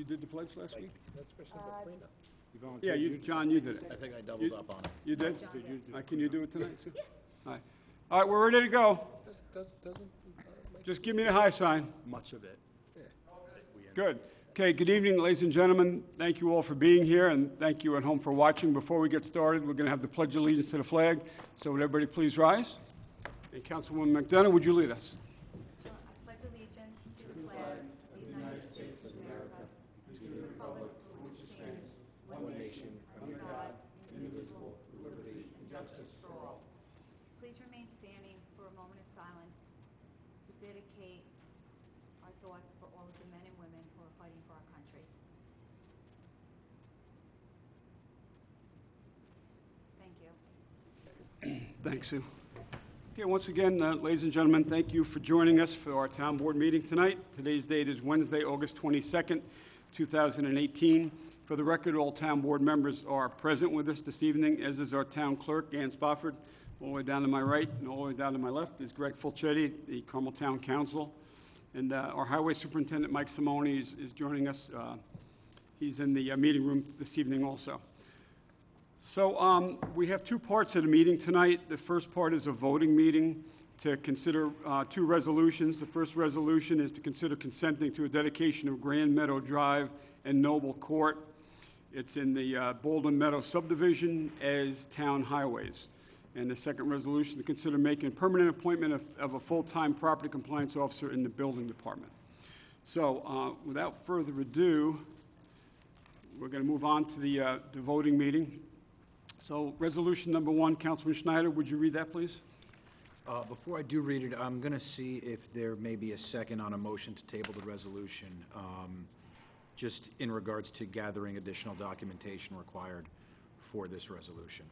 You did the pledge last week? That's for simple cleanup. Yeah, John, you did it. I think I doubled up on it. You did? Can you do it tonight, Sue? All right. All right, we're ready to go. Just give me the high sign. Much of it. Good. Okay, good evening, ladies and gentlemen. Thank you all for being here, and thank you at home for watching. Before we get started, we're going to have the Pledge of Allegiance to the flag. So would everybody please rise? And Councilwoman McDonough, would you lead us? I pledge allegiance to the flag of the United States of America, to the republic for which it stands, one nation, under God, indivisible, with liberty and justice for all. Please remain standing for a moment of silence to dedicate our thoughts for all of the men and women who are fighting for our country. Thank you. Thanks, Sue. Okay, once again, ladies and gentlemen, thank you for joining us for our town board meeting tonight. Today's date is Wednesday, August 22nd, 2018. For the record, all town board members are present with us this evening, as is our town clerk, Ann Spofford. All the way down to my right and all the way down to my left is Greg Fulchetti, the Carmel Town Council. And our highway superintendent, Mike Simone, is joining us. He's in the meeting room this evening also. So we have two parts of the meeting tonight. The first part is a voting meeting to consider two resolutions. The first resolution is to consider consenting to a dedication of Grand Meadow Drive and Noble Court. It's in the Baldwin Meadow subdivision as town highways. And the second resolution to consider making a permanent appointment of a full-time property compliance officer in the building department. So without further ado, we're going to move on to the voting meeting. So resolution number one, Councilman Schneider, would you read that, please? Before I do read it, I'm going to see if there may be a second on a motion to table the resolution, just in regards to gathering additional documentation required for this resolution.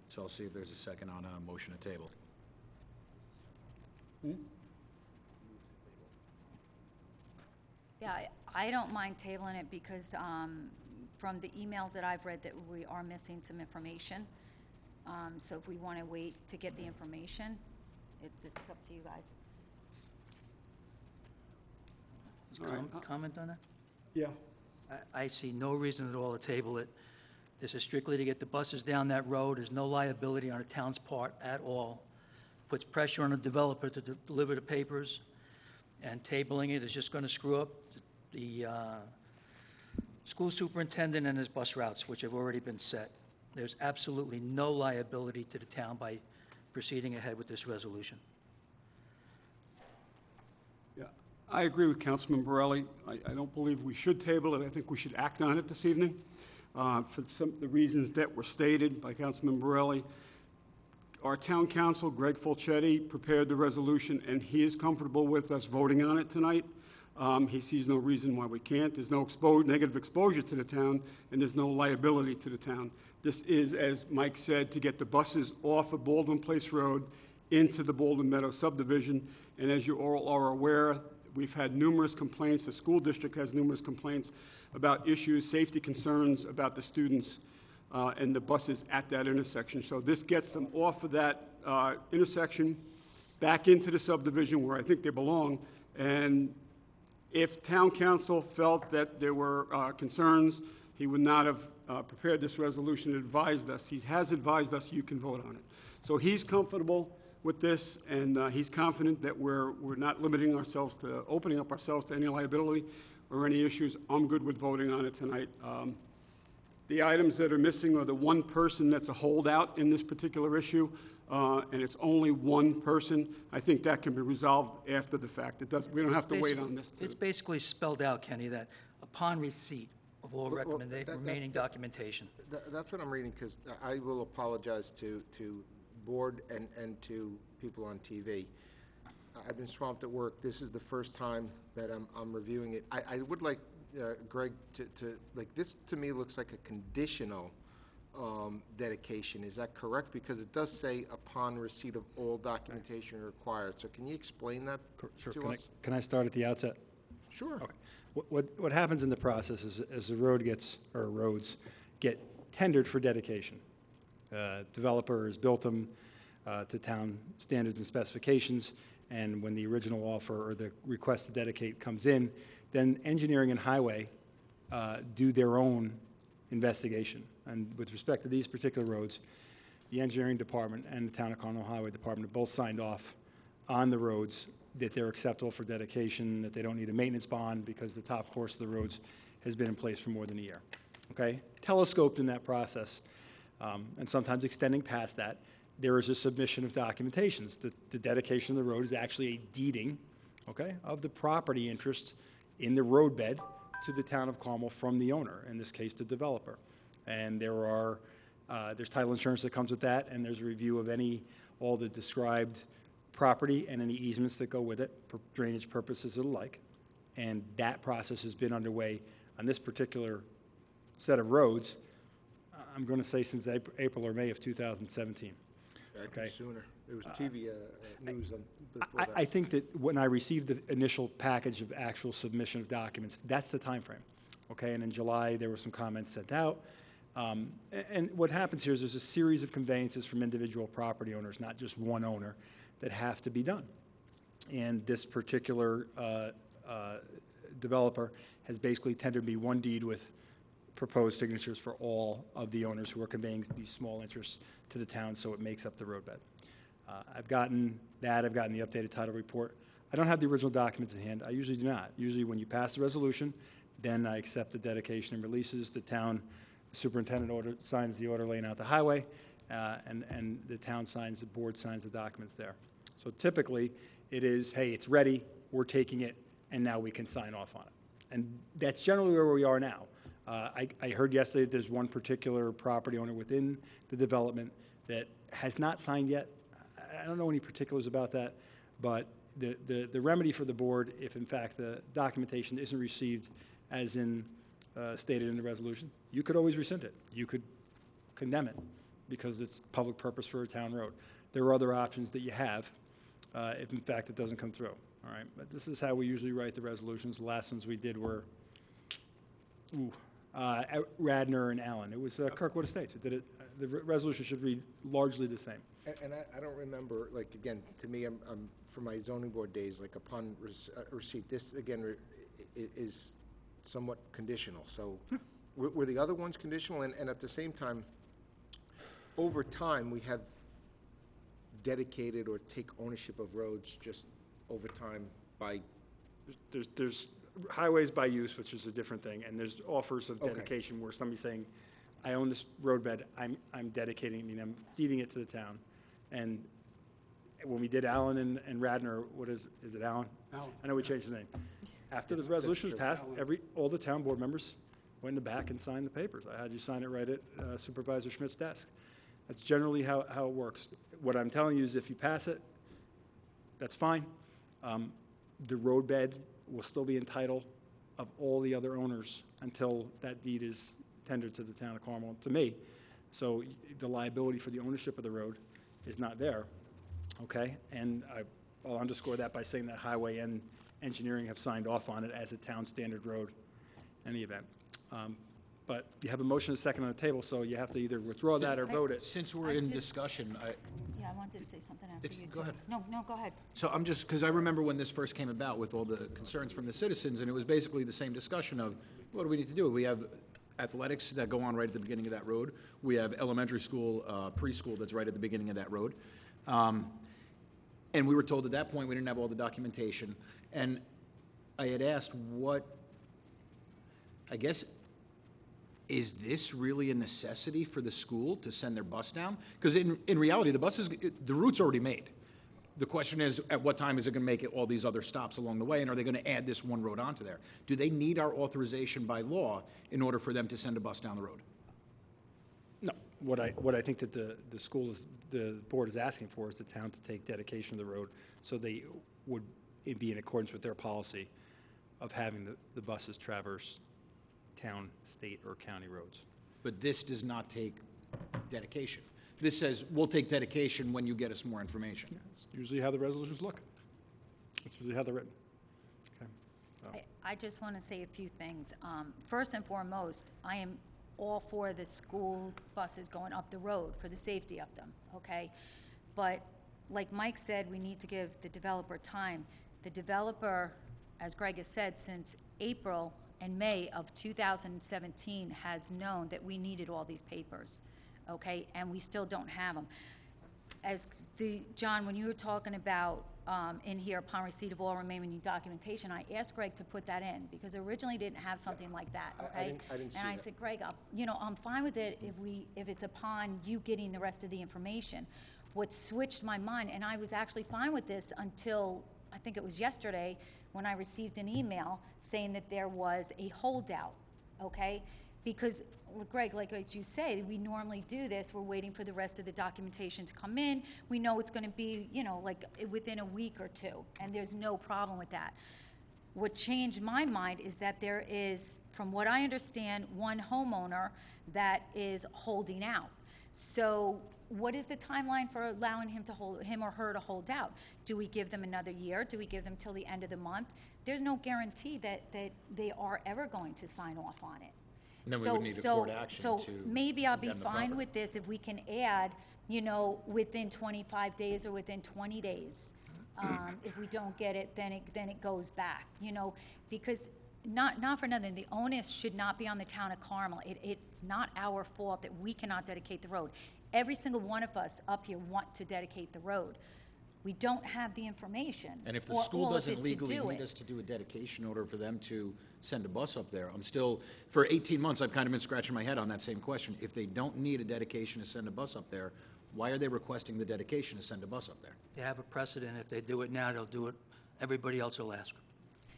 So I'll see if there's a second on a motion to table. Yeah, I don't mind tabling it because from the emails that I've read that we are missing some information. So if we want to wait to get the information, it's up to you guys. Comment on that? Yeah. I see no reason at all to table it. This is strictly to get the buses down that road. There's no liability on the town's part at all. Puts pressure on the developer to deliver the papers, and tabling it is just going to screw up the school superintendent and his bus routes, which have already been set. There's absolutely no liability to the town by proceeding ahead with this resolution. Yeah, I agree with Councilman Borelli. I don't believe we should table it. I think we should act on it this evening for some of the reasons that were stated by Councilman Borelli. Our town council, Greg Fulchetti, prepared the resolution, and he is comfortable with us voting on it tonight. He sees no reason why we can't. There's no negative exposure to the town, and there's no liability to the town. This is, as Mike said, to get the buses off of Baldwin Place Road into the Baldwin Meadow subdivision. And as you all are aware, we've had numerous complaints. The school district has numerous complaints about issues, safety concerns about the students and the buses at that intersection. So this gets them off of that intersection, back into the subdivision where I think they belong. And if town council felt that there were concerns, he would not have prepared this resolution and advised us. He has advised us you can vote on it. So he's comfortable with this, and he's confident that we're not limiting ourselves to opening up ourselves to any liability or any issues. I'm good with voting on it tonight. The items that are missing are the one person that's a holdout in this particular issue, and it's only one person. I think that can be resolved after the fact. We don't have to wait on this. It's basically spelled out, Kenny, that upon receipt of all remaining documentation. That's what I'm reading, because I will apologize to board and to people on TV. I've been swamped at work. This is the first time that I'm reviewing it. I would like Greg to like, this to me looks like a conditional dedication. Is that correct? Because it does say upon receipt of all documentation required. So can you explain that Sure. to us? Can I start at the outset? Sure. Okay. What happens in the process is as the roads get tendered for dedication, developer has built them to town standards and specifications, and when the original offer or the request to dedicate comes in, then engineering and highway do their own investigation. And with respect to these particular roads, the engineering department and the Town of Carmel Highway Department have both signed off on the roads that they're acceptable for dedication, that they don't need a maintenance bond because the top course of the roads has been in place for more than a year. Okay? Telescoped in that process, and sometimes extending past that, there is a submission of documentations. The dedication of the road is actually a deeding, okay, of the property interest in the roadbed to the Town of Carmel from the owner, in this case, the developer. And there's title insurance that comes with that, and there's a review of all the described property and any easements that go with it for drainage purposes and the like. And that process has been underway on this particular set of roads, I'm going to say since April or May of 2017. Okay. Sooner. It was TV news before that. I think that when I received the initial package of actual submission of documents, that's the timeframe. Okay, and in July, there were some comments sent out. And what happens here is there's a series of conveyances from individual property owners, not just one owner, that have to be done. And this particular developer has basically tendered me one deed with proposed signatures for all of the owners who are conveying these small interests to the town, so it makes up the roadbed. I've gotten that, I've gotten the updated title report. I don't have the original documents in hand, I usually do not. Usually when you pass the resolution, then I accept the dedication and releases. The town superintendent signs the order laying out the highway, and the town signs, the board signs the documents there. So typically, it is, hey, it's ready, we're taking it, and now we can sign off on it. And that's generally where we are now. I heard yesterday that there's one particular property owner within the development that has not signed yet. I don't know any particulars about that, but the remedy for the board, if in fact the documentation isn't received as in stated in the resolution, you could always rescind it. You could condemn it because it's public purpose for a town road. There are other options that you have if in fact it doesn't come through. All right, but this is how we usually write the resolutions. The last ones we did were Radnor and Allen. It was Kirkwood Estates who did it. The resolution should read largely the same. And I don't remember, like, again, to me, I'm from my zoning board days, like, upon receipt, this, again, is somewhat conditional. So were the other ones conditional? And at the same time, over time, we have dedicated or take ownership of roads just over time by... There's highways by use, which is a different thing, and there's offers of Okay. dedication where somebody's saying, I own this roadbed, I'm dedicating, I'm deeding it to the town. And when we did Allen and Radnor, is it Allen? Allen. I know we changed the name. After the resolution was passed, all the town board members went in the back and signed the papers. I had you sign it right at Supervisor Schmidt's desk. That's generally how it works. What I'm telling you is if you pass it, that's fine. The roadbed will still be in title of all the other owners until that deed is tendered to the town of Carmel, to me. So the liability for the ownership of the road is not there, okay? And I'll underscore that by saying that highway and engineering have signed off on it as a town standard road in any event. But you have a motion and a second on the table, so you have to either withdraw that or vote it. Since we're I in just- discussion, Yeah, I wanted to say something after you. Go too. ahead. No, go ahead. So I'm just, because I remember when this first came about with all the concerns from the citizens, and it was basically the same discussion of, what do we need to do? We have athletics that go on right at the beginning of that road. We have elementary school, preschool that's right at the beginning of that road. And we were told at that point we didn't have all the documentation. And I had asked I guess, is this really a necessity for the school to send their bus down? Because in reality, the route's already made. The question is, at what time is it going to make it all these other stops along the way, and are they going to add this one road onto there? Do they need our authorization by law in order for them to send a bus down the road? No, what I think that the board is asking for is the town to take dedication of the road, so they would be in accordance with their policy of having the buses traverse town, state, or county roads. But this does not take dedication. This says, we'll take dedication when you get us more information. That's usually how the resolutions look. That's usually how they're written. Okay. So, I just want to say a few things. First and foremost, I am all for the school buses going up the road for the safety of them, okay? But like Mike said, we need to give the developer time. The developer, as Greg has said, since April and May of 2017 has known that we needed all these papers, okay? And we still don't have them. John, when you were talking about in here, upon receipt of all remaining documentation, I asked Greg to put that in, because originally didn't have something like that, okay? I didn't see And I that. said, Greg, I'm fine with it if it's upon you getting the rest of the information. What switched my mind, and I was actually fine with this until, I think it was yesterday, when I received an email saying that there was a holdout, okay? Because, well, Greg, like you say, we normally do this, we're waiting for the rest of the documentation to come in. We know it's gonna be, like within a week or two, and there's no problem with that. What changed my mind is that there is, from what I understand, one homeowner that is holding out. So what is the timeline for allowing him or her to hold out? Do we give them another year? Do we give them till the end of the month? There's no guarantee that they are ever going to sign off on it. And then we would need a court action So to maybe I'll be condemn the fine property. with this if we can add, within 25 days or within 20 days. If we don't get it, then it goes back, because not for nothing, the onus should not be on the town of Carmel. It's not our fault that we cannot dedicate the road. Every single one of us up here want to dedicate the road. We don't have the information. And if the or school all of doesn't it to legally do need it. us to do a dedication order for them to send a bus up there, I'm still, for 18 months, I've kind of been scratching my head on that same question. If they don't need a dedication to send a bus up there, why are they requesting the dedication to send a bus up there? They have a precedent. If they do it now, they'll do it. Everybody else will ask.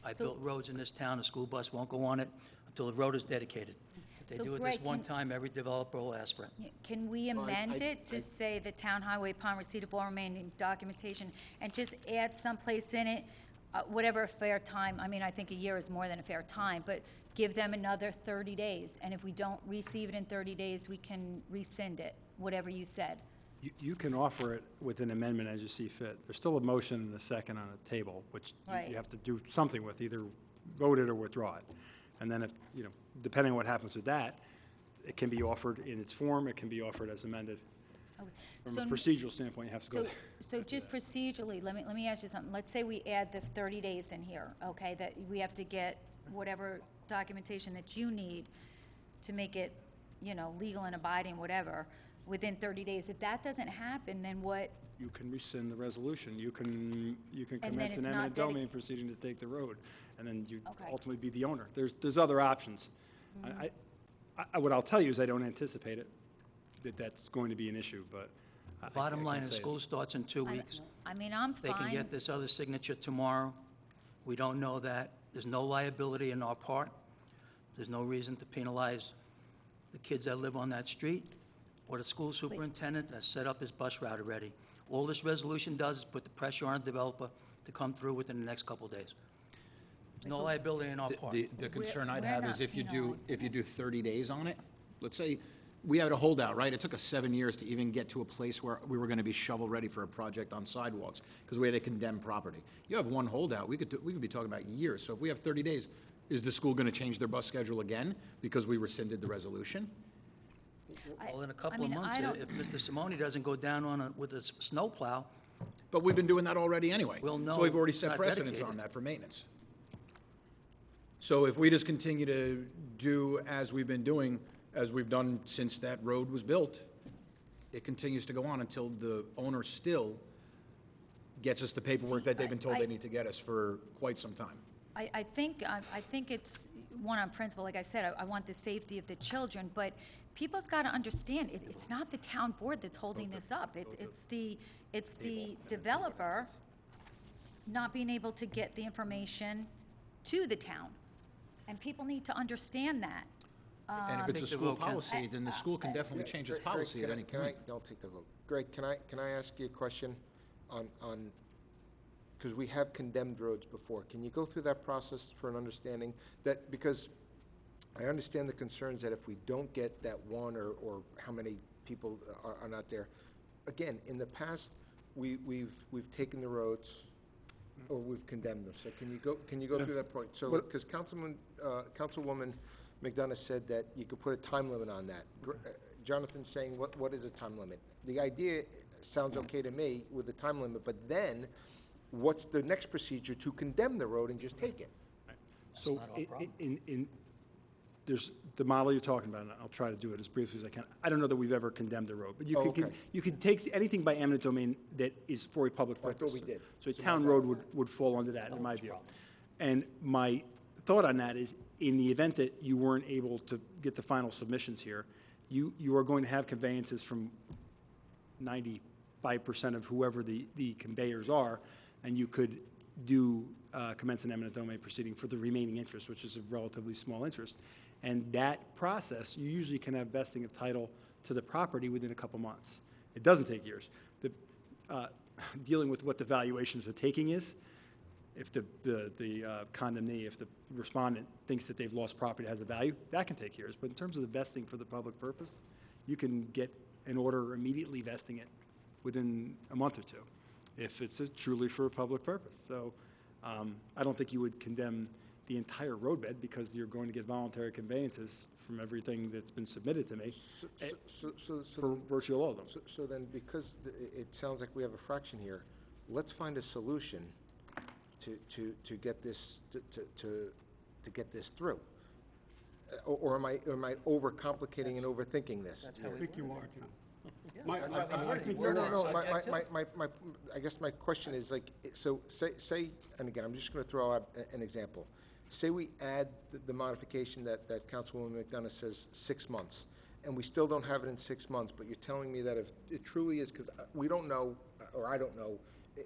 I So- built roads in this town, a school bus won't go on it until the road is dedicated. If they So do it this Greg, one can- time, every developer will ask for it. Can we Well, amend I- it to say the town highway upon receipt of all remaining documentation, and just add someplace in it, whatever a fair time, I think a year is more than a fair time, but give them another 30 days, and if we don't receive it in 30 days, we can rescind it, whatever you said. You can offer it with an amendment as you see fit. There's still a motion and a second on the table, which Right. you have to do something with, either vote it or withdraw it. And then if, depending on what happens with that, it can be offered in its form, it can be offered as amended. Okay. From So a n- procedural standpoint, you have to go. So just procedurally, let me ask you something. Let's say we add the 30 days in here, okay, that we have to get whatever documentation that you need to make it, legal and abiding, whatever, within 30 days. If that doesn't happen, then what? You can rescind the resolution. You can then commence it's an not eminent dedi- domain proceeding to take the road, and then you Okay. ultimately be the owner. There's other options. What I'll tell you is I don't anticipate it, that's going to be an issue, but I Bottom line, can't is say school it's- starts in 2 weeks. I'm They can fine. get this other signature tomorrow. We don't know that. There's no liability on our part. There's no reason to penalize the kids that live on that street or the school superintendent that set up his bus route already. All this resolution does is put the pressure on a developer to come through within the next couple of days. There's no liability on our part. The concern I'd we're have not is if you penalizing do 30 days on it, let's say we had a holdout, right? It took us 7 years to even get to a place where we were going to be shovel-ready for a project on sidewalks because we had a condemned property. You have one holdout, we could be talking about years. So if we have 30 days, is the school going to change their bus schedule again because we rescinded the resolution? Well, in a couple of mean, months, I don't- if Mr. Simone doesn't go down with a snowplow, But we've been doing that already anyway. We'll know So we've already it's set not precedents dedicated. on that for maintenance. So if we just continue to do as we've been doing, as we've done since that road was built, it continues to go on until the owner still gets us the paperwork that they've been told I- they need to get us for quite some time. I think it's one on principle, like I said, I want the safety of the children, but people's got to understand, it's not the town board that's holding this up. It's the developer not being able to get the information to the town. And people need to understand that. And if it's a Take the school vote, Ken. policy, then the school can definitely change its Greg, policy at any can point. I'll take the vote. Greg, can I ask you a question on, because we have condemned roads before. Can you go through that process for an understanding? That, because I understand the concerns that if we don't get that one or how many people are not there. Again, in the past, we've taken the roads or we've condemned them. So can you go through that point? So, because Councilwoman McDonough said that you could put a time limit on that. Jonathan's saying, what is a time limit? The idea sounds okay to me with a time limit, but then what's the next procedure to condemn the road and just take it? So not our problem. there's the model you're talking about, and I'll try to do it as briefly as I can. I don't know that we've ever condemned a road, but you Oh, could, okay. you could take anything by eminent domain that is for a public I purpose. thought we did. So a town road would fall under that, in my view. And my thought on that is, in the event that you weren't able to get the final submissions here, you are going to have conveyances from 95% of whoever the conveyors are, and you could commence an eminent domain proceeding for the remaining interest, which is a relatively small interest. And that process, you usually can have vesting of title to the property within a couple months. It doesn't take years. Dealing with what the valuations of taking is, if the condemnee, if the respondent thinks that they've lost property that has a value, that can take years. But in terms of the vesting for the public purpose, you can get an order immediately vesting it within a month or two, if it's truly for a public purpose. So I don't think you would condemn the entire roadbed, because you're going to get voluntary conveyances from everything that's been submitted to me for virtually all of them. So then, because it sounds like we have a fraction here, let's find a solution to get this, to get this through. Or am I overcomplicating and overthinking this? I think you are, John. I think No, we're no, all no, subject to. I guess my question is like, so say, and again, I'm just gonna throw out an example. Say we add the modification that Councilwoman McDonough says 6 months, and we still don't have it in 6 months, but you're telling me that if it truly is, because we don't know, or I don't know,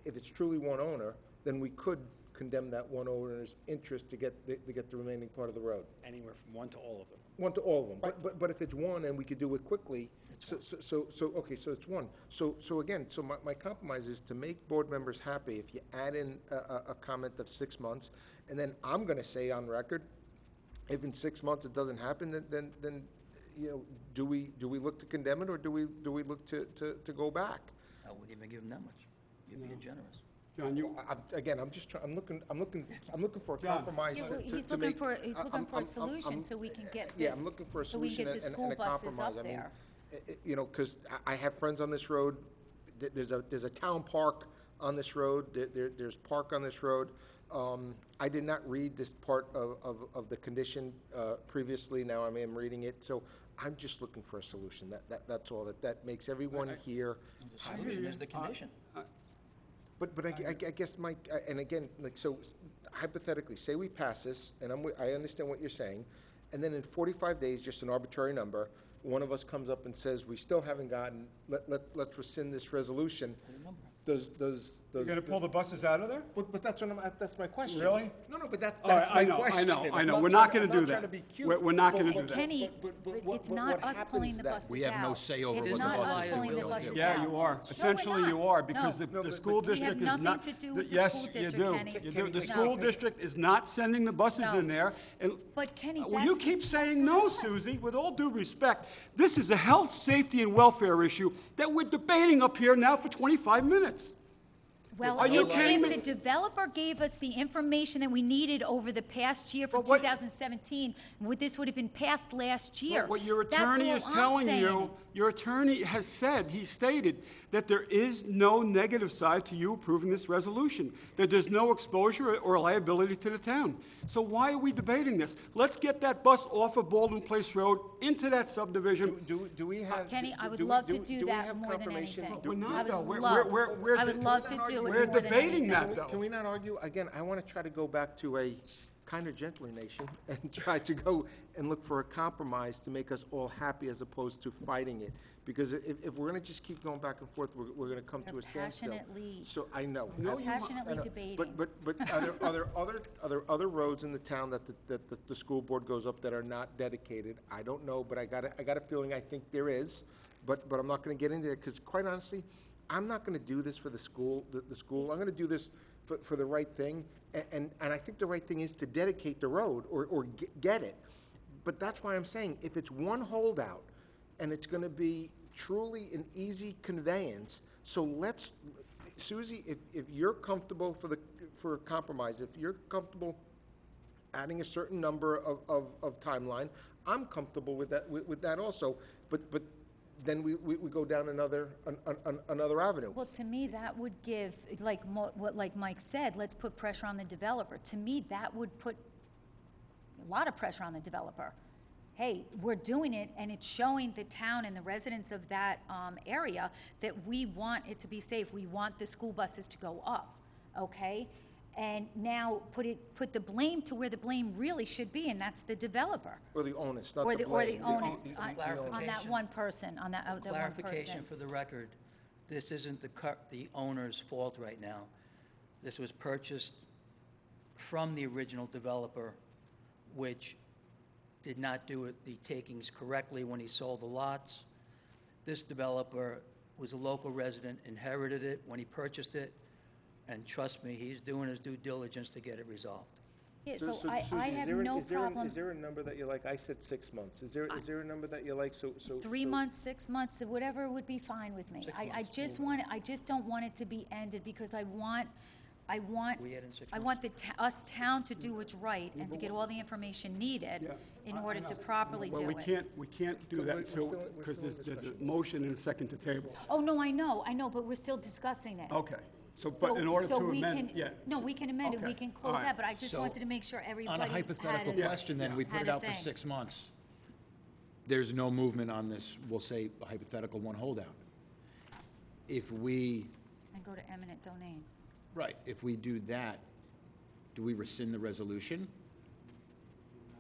if it's truly one owner, then we could condemn that one owner's interest to get the remaining part of the road. Anywhere from one to all of them. One to all of them, but if it's one and we could do it quickly, okay, so it's one. So again, so my compromise is to make board members happy. If you add in a comment of 6 months, and then I'm gonna say on record, if in 6 months it doesn't happen, then, you know, do we look to condemn it, or do we look to go back? I wouldn't even give them that much. You're being generous. John, I'm just trying, I'm looking for a John. compromise Yeah, to well, make. he's looking for a I'm- solution so we can get this. Yeah, I'm looking for a so we solution can get the and school a buses compromise. up I mean, there. you know, because I have friends on this road. There's a town park on this road. There's park on this road. I did not read this part of the condition previously. Now I am reading it. So I'm just looking for a solution. That's all. That makes everyone here. The solution is the condition. But I guess, Mike, and again, like, so hypothetically, say we pass this, and I understand what you're saying, and then in 45 days, just an arbitrary number, one of us comes up and says, we still haven't gotten, let's rescind this resolution. Does. you're gonna pull the buses out of there? But that's that's my question. Really? No, but that's All right, my I know, question. I know. I'm We're not trying- gonna do I'm that. trying to be cute. We're not gonna But- do that. Kenny, but it's what not us pulling happens the then? buses out. We have no say over It's what the not buses us do. pulling the They'll buses do. out. Yeah, you are. Essentially, you are, because the No. school We have district is nothing not. to do with the yes, school you district, do. Kenny. You do. The No. school district is not sending the buses No. in there. And But Kenny, well, you that's- keep saying no, Susie, with all due respect. This is a health, safety, and welfare issue that we're debating up here now for 25 minutes. Well, Are you if kidding the me? developer gave us the information that we needed over the past year for But what- 2017, this would have been passed last year. What your That's attorney all is I'm telling you, saying. your attorney has said, he stated, that there is no negative side to you approving this resolution, that there's no exposure or liability to the town. So why are we debating this? Let's get that bus off of Baldwin Place Road into that subdivision. Do we have? Kenny, I would do we- love do- to do do we that have more than confirmation? anything. We're not, I would though. We're- love- we're- I would love to do it more We're than debating anything. that, though. Can we not argue? Again, I want to try to go back to a kinder, gentler nation and try to go and look for a compromise to make us all happy as opposed to fighting it. Because if we're going to just keep going back and forth, we're going to come to We're a standstill. passionately- So I know. We're I know. passionately I know. debating. But are there other roads in the town that the school board goes up that are not dedicated? I don't know, but I got a feeling I think there is. But I'm not going to get into it, because quite honestly, I'm not going to do this for the school, the school. I'm going to do this for the right thing. And I think the right thing is to dedicate the road or get it. But that's why I'm saying, if it's one holdout, and it's going to be truly an easy conveyance, so let's, Susie, if you're comfortable for a compromise, if you're comfortable adding a certain number of timeline, I'm comfortable with that also. But then we go down another avenue. Well, to me, that would give, like Mike said, let's put pressure on the developer. To me, that would put a lot of pressure on the developer. Hey, we're doing it, and it's showing the town and the residents of that area that we want it to be safe. We want the school buses to go up, okay? And now put the blame to where the blame really should be, and that's the developer. Or the onus, not Or the the, or blame. the onus on that Clarification. one person, on that one Clarification person. for the record, this isn't the owner's fault right now. This was purchased from the original developer, which did not do the takings correctly when he sold the lots. This developer was a local resident, inherited it when he purchased it, and trust me, he's doing his due diligence to get it resolved. Yeah, So- so so, I Susie, have no problem. Is there a number that you like? I said 6 months. Is there a number that you like, so? 3 months, 6 months, whatever would be fine with me. 6 I months. I just don't want it to be ended, because I want, We had in 6 I want us town to do what's right and to get all the information needed Yeah. in order to properly Well, do we it. can't do that until, because there's a motion and a second to table. Oh, no, I know, but we're still discussing it. Okay, so, but in order So to we amend, can- yeah. No, we can amend it, we Okay, can all close right. that, but I just So, wanted to make sure everybody On a had hypothetical a- question, then, we put had it a out for thing. 6 months. There's no movement on this, we'll say, a hypothetical one holdout. If we, And go to eminent domain. right, if we do that, do we rescind the resolution?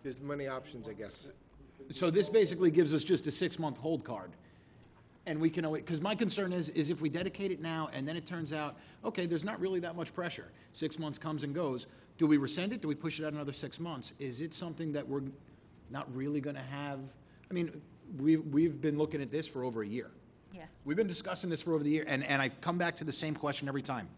There's many options, I guess. So this basically gives us just a 6-month hold card. And we can, because my concern is if we dedicate it now and then it turns out, okay, there's not really that much pressure. 6 months comes and goes. Do we rescind it? Do we push it out another 6 months? Is it something that we're not really going to have? I mean, we've been looking at this for over a year. Yeah. We've been discussing this for over the year, and I come back to the same question every time.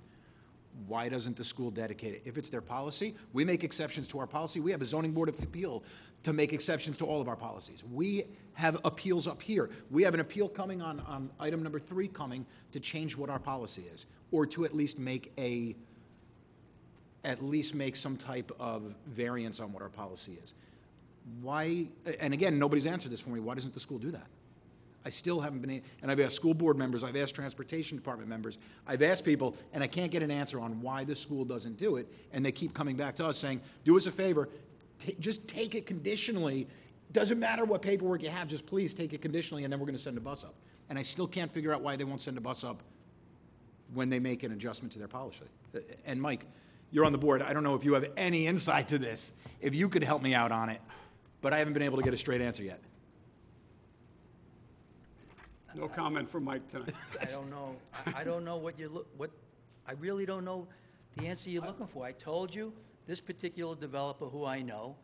Why doesn't the school dedicate it? If it's their policy, we make exceptions to our policy. We have a zoning board of appeal to make exceptions to all of our policies. We have appeals up here. We have an appeal coming on item number 3 coming to change what our policy is, or to at least make some type of variance on what our policy is. Why, and again, nobody's answered this for me, why doesn't the school do that? I still haven't been, and I've asked school board members, I've asked transportation department members, I've asked people, and I can't get an answer on why the school doesn't do it, and they keep coming back to us saying, do us a favor, just take it conditionally, doesn't matter what paperwork you have, just please take it conditionally, and then we're gonna send a bus up. And I still can't figure out why they won't send a bus up when they make an adjustment to their policy. And Mike, you're on the board, I don't know if you have any insight to this, if you could help me out on it, but I haven't been able to get a straight answer yet. No comment from Mike tonight. I don't know, I don't know I really don't know the answer you're looking for. I told you, this particular developer who I know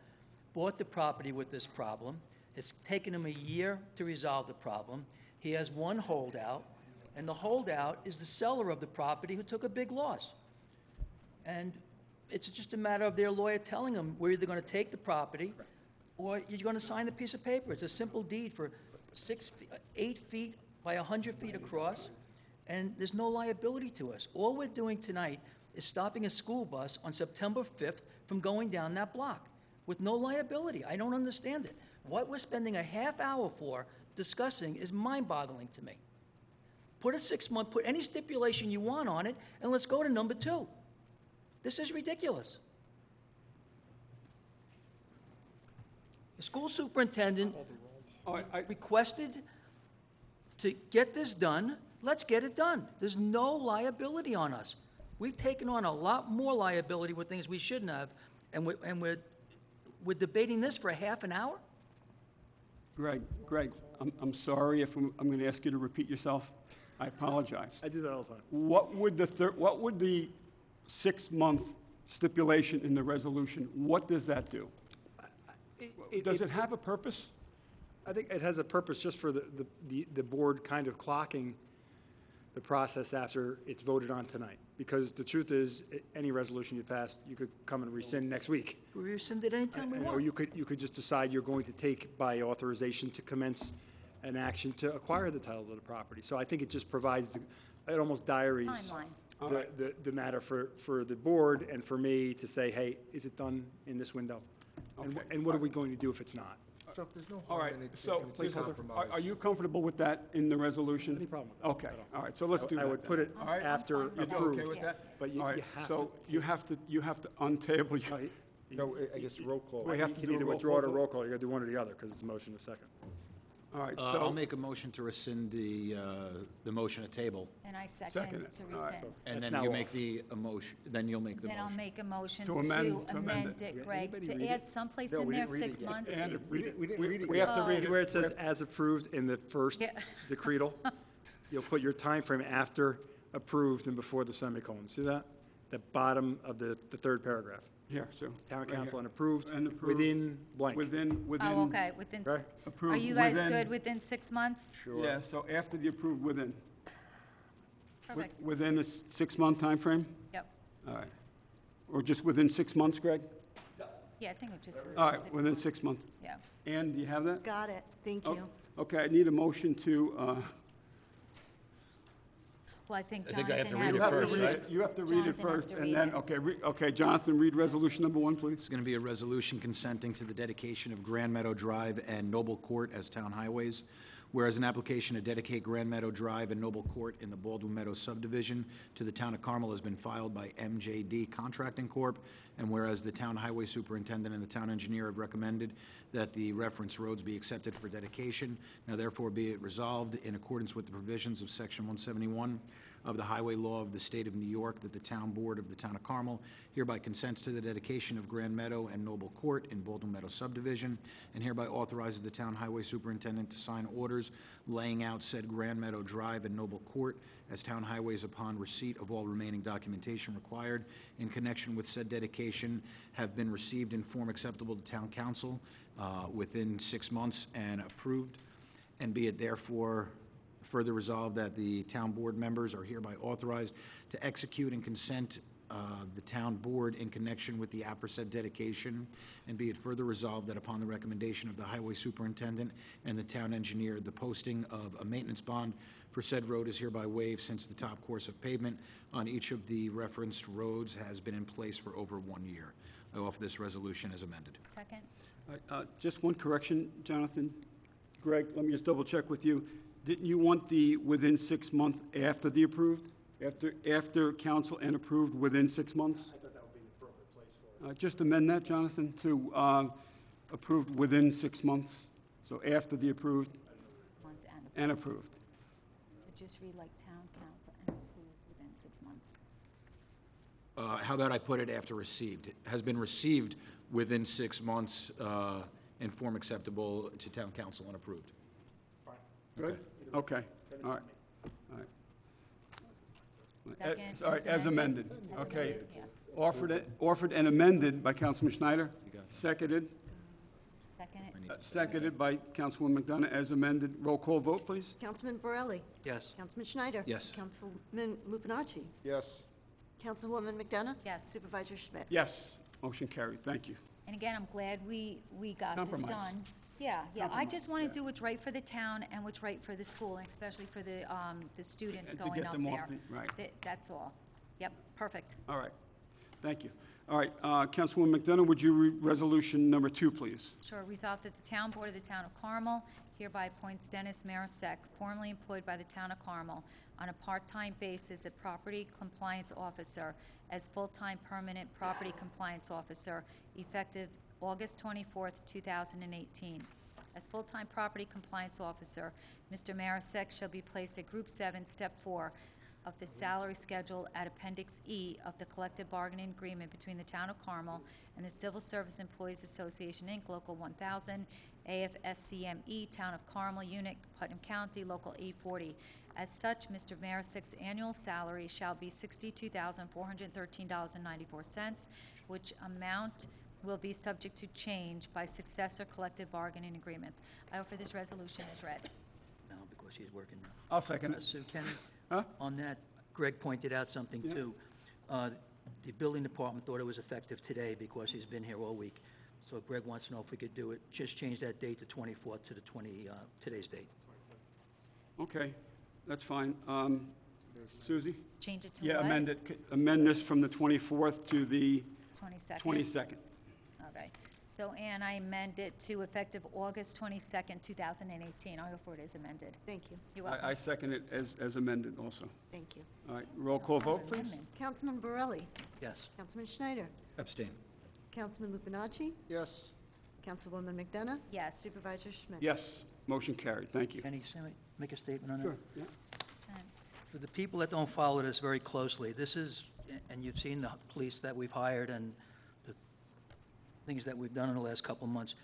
bought the property with this problem. It's taken him a year to resolve the problem. He has one holdout, and the holdout is the seller of the property who took a big loss. And it's just a matter of their lawyer telling them, we're either gonna take the property, or you're gonna sign a piece of paper. It's a simple deed for 8 feet by 100 feet across, and there's no liability to us. All we're doing tonight is stopping a school bus on September 5th from going down that block with no liability. I don't understand it. What we're spending a half hour for discussing is mind-boggling to me. Put a 6-month, put any stipulation you want on it, and let's go to number 2. This is ridiculous. The school superintendent All right, requested to get this done, let's get it done. There's no liability on us. We've taken on a lot more liability with things we shouldn't have, and we're debating this for a half an hour? Greg, I'm sorry if I'm going to ask you to repeat yourself. I apologize. I do that all the time. What would the 6-month stipulation in the resolution, what does that do? Does it have a purpose? I think it has a purpose just for the board kind of clocking the process after it's voted on tonight. Because the truth is, any resolution you pass, you could come and rescind next week. We rescind it anytime we Or want. you could just decide you're going to take by authorization to commence an action to acquire the title of the property. So I think it just provides, it almost diaries Timeline. the matter for the board and for me to say, hey, is it done in this window? And what are we going to do if it's not? So if there's no All right, harm in it, so it's a compromise. are you comfortable with that in the resolution? Any problem with that Okay, all right, so let's do that. I would put it All right. after You're approved. okay with that? But you All right, have so to. you have to untable No, your, No, I guess roll call. We have You to can do a either roll withdraw it or call roll call, you gotta do one or the other, because it's a motion and a second. All right, I'll so, make a motion to rescind the motion at table, And I Second second it. to All right. rescind. and That's then now you off. make the motion, then you'll make the Then I'll motion. make a motion To to amend amend it. it, Greg, Anybody to read add it? someplace No, in we there didn't read it 6 yet. months. and We didn't read it we yet. have to read it. Where it says as approved in the first Yeah. decretal, you'll put your time frame after approved and before the semicolon. See that? The bottom of the third paragraph. Here, so. Town right council here. and approved And approved within blank. Within. Oh, okay, within, Okay. are Approved you guys within- good within 6 months? Yeah, so after the approved within. Perfect, Within a 6-month timeframe? yep. All right. Or just within 6 months, Greg? Yeah, I think it was just All within right, within 6 months. Yeah. Ann, do you have that? Got it, thank Oh, you. Okay, I need a motion to, Well, I think I think I have to Jonathan read has it you have to first, read right? it, you have to read it Jonathan has first, to and read then, it. okay, Jonathan, read resolution number 1, please. It's going to be a resolution consenting to the dedication of Grand Meadow Drive and Noble Court as town highways. Whereas an application to dedicate Grand Meadow Drive and Noble Court in the Baldwin Meadows subdivision to the town of Carmel has been filed by MJD Contracting Corp. And whereas the town highway superintendent and the town engineer have recommended that the reference roads be accepted for dedication, now therefore be it resolved in accordance with the provisions of section 171 of the Highway Law of the State of New York, that the Town Board of the Town of Carmel hereby consents to the dedication of Grand Meadow and Noble Court in Baldwin Meadow subdivision, and hereby authorizes the Town Highway Superintendent to sign orders laying out said Grand Meadow Drive and Noble Court as town highways upon receipt of all remaining documentation required in connection with said dedication have been received in form acceptable to Town Council within 6 months and approved. And be it therefore further resolved that the town board members are hereby authorized to execute and consent the town board in connection with the aforesaid dedication. And be it further resolved that upon the recommendation of the highway superintendent and the town engineer, the posting of a maintenance bond for said road is hereby waived, since the top course of pavement on each of the referenced roads has been in place for over 1 year. I offer this resolution as amended. Second? Just one correction, Jonathan. Greg, let me just double check with you. Didn't you want the within 6 months after the approved? After council and approved within 6 months? I thought that would be the appropriate place for it. Just amend that, Jonathan, to approved within 6 months. So after the approved 6 months and approved. So just read like town council and approved within 6 months. How about I put it after received? It has been received within 6 months in form acceptable to town council and approved. Good? Okay, all right. All right. Second, All right, as amended. As Okay. amended, yeah. Offered and amended by Councilman Schneider. You got it. Seconded. Second it? Seconded by Councilwoman McDonough as amended. Roll call vote, please. Councilman Borelli? Yes. Councilman Schneider? Yes. Councilman Lupinacci? Yes. Councilwoman McDonough? Yes. Supervisor Schmidt? Yes, motion carried. Thank you. And again, I'm glad we got this Compromise. done. Yeah, I Compromise, just want yeah. to do what's right for the town and what's right for the school, and especially for the students To going get up them off there. the- right. That's all. Yep, perfect. All right, thank you. All right, Councilwoman McDonough, would you read resolution number 2, please? Sure, resolved that the town board of the town of Carmel hereby appoints Dennis Marasek, formerly employed by the town of Carmel, on a part-time basis as property compliance officer as full-time permanent property compliance officer effective August 24th, 2018. As full-time property compliance officer, Mr. Marasek shall be placed at Group 7, Step 4 of the salary schedule at Appendix E of the collective bargaining agreement between the Town of Carmel and the Civil Service Employees Association, Inc., Local 1000, AFSCME, Town of Carmel, Unit, Putnam County, Local 840. As such, Mr. Marasek's annual salary shall be $62,413.94, which amount will be subject to change by successor collective bargaining agreements. I offer this resolution as read. No, because she's working now. I'll second it. Sue, Kenny? Huh? On that, Greg pointed out something, Yeah. too. The building department thought it was effective today because he's been here all week. So Greg wants to know if we could do it, just change that date to 24th to the today's date. Okay, that's fine. Suzie? Change it to Yeah, what? amend it, amend this from the 24th to the 22nd? 22nd. Okay. So, Ann, I amend it to effective August 22nd, 2018. I offer it as amended. Thank you, You're welcome. I second it as amended also. thank you. All right, roll call vote, please. Amendments. Councilman Borelli? Yes. Councilman Schneider? Abstain. Councilman Lupinacci, Yes. Councilwoman McDonough, Yes. Supervisor Schmidt. Yes, motion carried. Thank you. Can you make a statement on that? Sure, yeah. Consent. For the people that don't follow this very closely, this is, and you've seen the police that we've hired and the things that we've done in the last couple of months,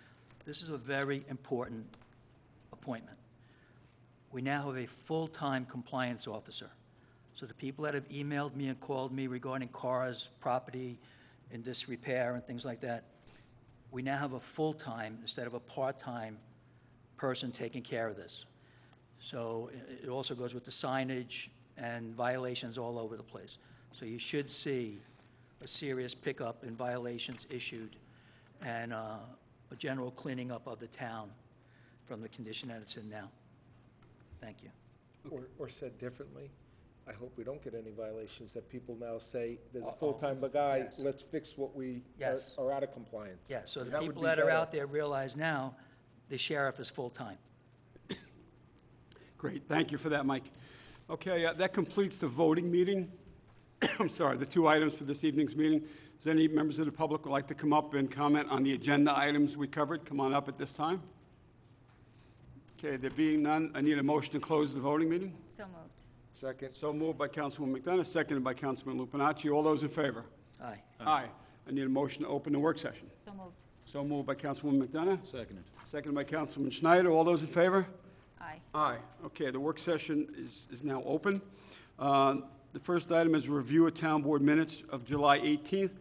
this is a very important appointment. We now have a full-time compliance officer. So the people that have emailed me and called me regarding cars, property, in disrepair and things like that, we now have a full-time instead of a part-time person taking care of this. So it also goes with the signage and violations all over the place. So you should see a serious pickup in violations issued and a general cleaning up of the town from the condition that it's in now. Thank you. Or said differently, I hope we don't get any violations, that people now say, there's a Uh-oh. full-time guy, Yes. let's fix what we Yes. are out of compliance. Yeah, so the That would people be that are better. out there realize now the sheriff is full-time. Great, thank you for that, Mike. Okay, that completes the voting meeting. I'm sorry, the two items for this evening's meeting. Does any members of the public would like to come up and comment on the agenda items we covered? Come on up at this time. Okay, there being none, I need a motion to close the voting meeting. So moved. Second. So moved by Councilwoman McDonough, seconded by Councilman Lupinacci. All those in favor? Aye. Aye. I need a motion to open the work session. So moved. So moved by Councilwoman McDonough, Seconded. seconded by Councilman Schneider. All those in favor? Aye. Aye. Okay, the work session is now open. The first item is review of town board minutes of July 18th,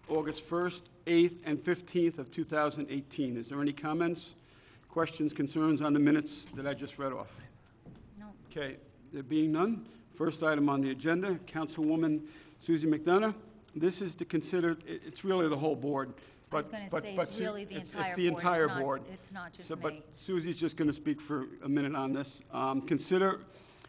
August 1st, 8th, and 15th of 2018. Is there any comments, questions, concerns on the minutes that I just read off? No. Okay, there being none, first item on the agenda, Councilwoman Susie McDonough. This is to consider, it's really the whole board. I was but- going to but- say, but it's Su- really the it's entire board. the entire not- board. It's not just So, me. but Susie's just going to speak for a minute on this. Consider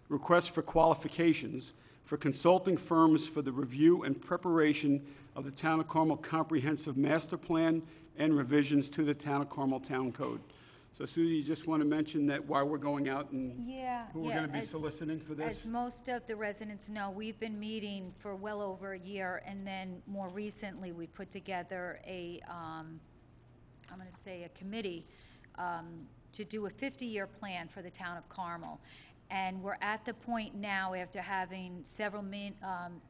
requests for qualifications for consulting firms for the review and preparation of the Town of Carmel Comprehensive Master Plan and revisions to the Town of Carmel Town Code. So Susie, you just want to mention that while we're going out and Yeah, who we're yeah, going to be as- soliciting for this? As most of the residents know, we've been meeting for well over a year, and then more recently, we put together I'm going to say a committee to do a 50-year plan for the town of Carmel. And we're at the point now, after having several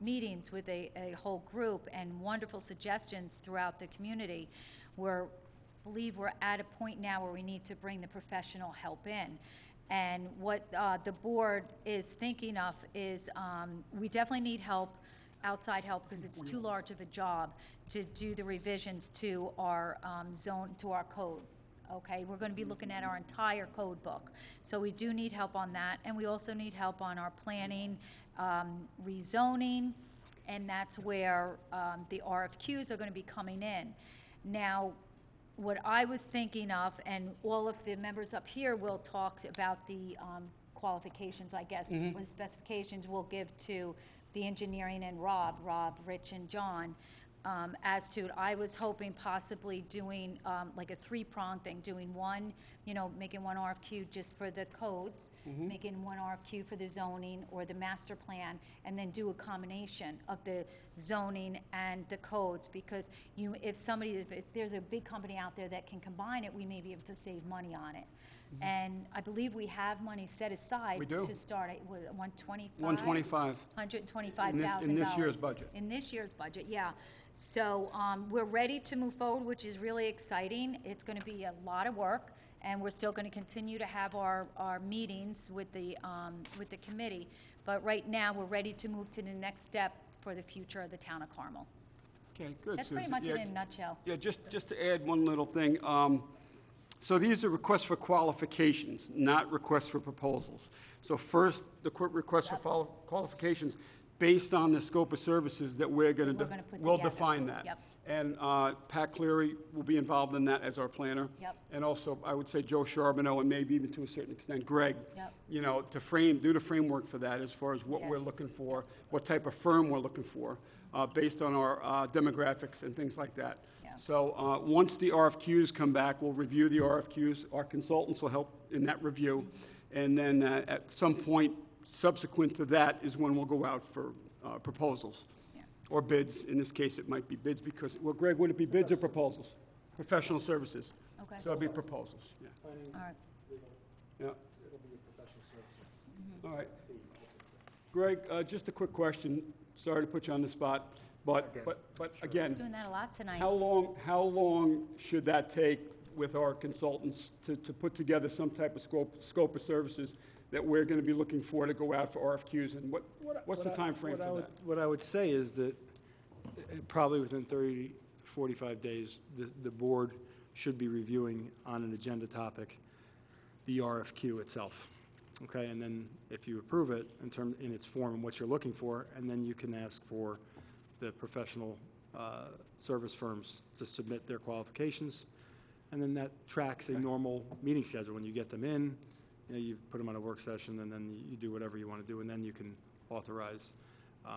meetings with a whole group and wonderful suggestions throughout the community, believe we're at a point now where we need to bring the professional help in. And what the board is thinking of is, we definitely need help, outside help, because it's too large of a job to do the revisions to our to our code. Okay, we're going to be looking at our entire code book. So we do need help on that, and we also need help on our planning, rezoning, and that's where the RFQs are going to be coming in. Now, what I was thinking of, and all of the members up here will talk about the qualifications, I guess, the specifications we'll give to the engineering and Rob, Rich, and John. As to, I was hoping possibly doing like a three-prong thing, doing one, making one RFQ just for the codes, making one RFQ for the zoning or the master plan, and then do a combination of the zoning and the codes, because if there's a big company out there that can combine it, we may be able to save money on it. And I believe we have money set aside We do. to start at, what, 125? 125. $125,000. In this year's budget. In this year's budget, yeah. So we're ready to move forward, which is really exciting. It's going to be a lot of work, and we're still going to continue to have our meetings with the committee. But right now, we're ready to move to the next step for the future of the town of Carmel. Okay, good, That's Susie. pretty much it Yeah, in a nutshell. Yeah, just to add one little thing. So these are requests for qualifications, not requests for proposals. So first, the request for qualifications based on the scope of services that we're going We're to, gonna put we'll together. define that. Yep. And Pat Cleary will be involved in that as our planner. Yep. And also, I would say Joe Charbonneau, and maybe even to a certain extent Greg. Yep. To do the framework for that as far as what Yeah. we're looking for, what type of firm we're looking for, based on our demographics and things like that. Yeah. So once the RFQs come back, we'll review the RFQs. Our consultants will help in that review. And then at some point subsequent to that is when we'll go out for proposals. Yeah. or bids. In this case, it might be bids because, well, Greg, would it be bids or proposals? Professional services. Okay. So it'd be proposals, yeah. All right. Yeah. All right. Greg, just a quick question. Sorry to put you on the spot, but again, Doing that a lot tonight. how long should that take with our consultants to put together some type of scope of services that we're going to be looking for to go out for RFQs? And what's the time frame for that? What I would say is that probably within 30, 45 days, the board should be reviewing on an agenda topic the RFQ itself. Okay, and then if you approve it in its form and what you're looking for, and then you can ask for the professional service firms to submit their qualifications, and then that tracks a normal meeting schedule. When you get them in, you put them on a work session, and then you do whatever you want to do, and then you can authorize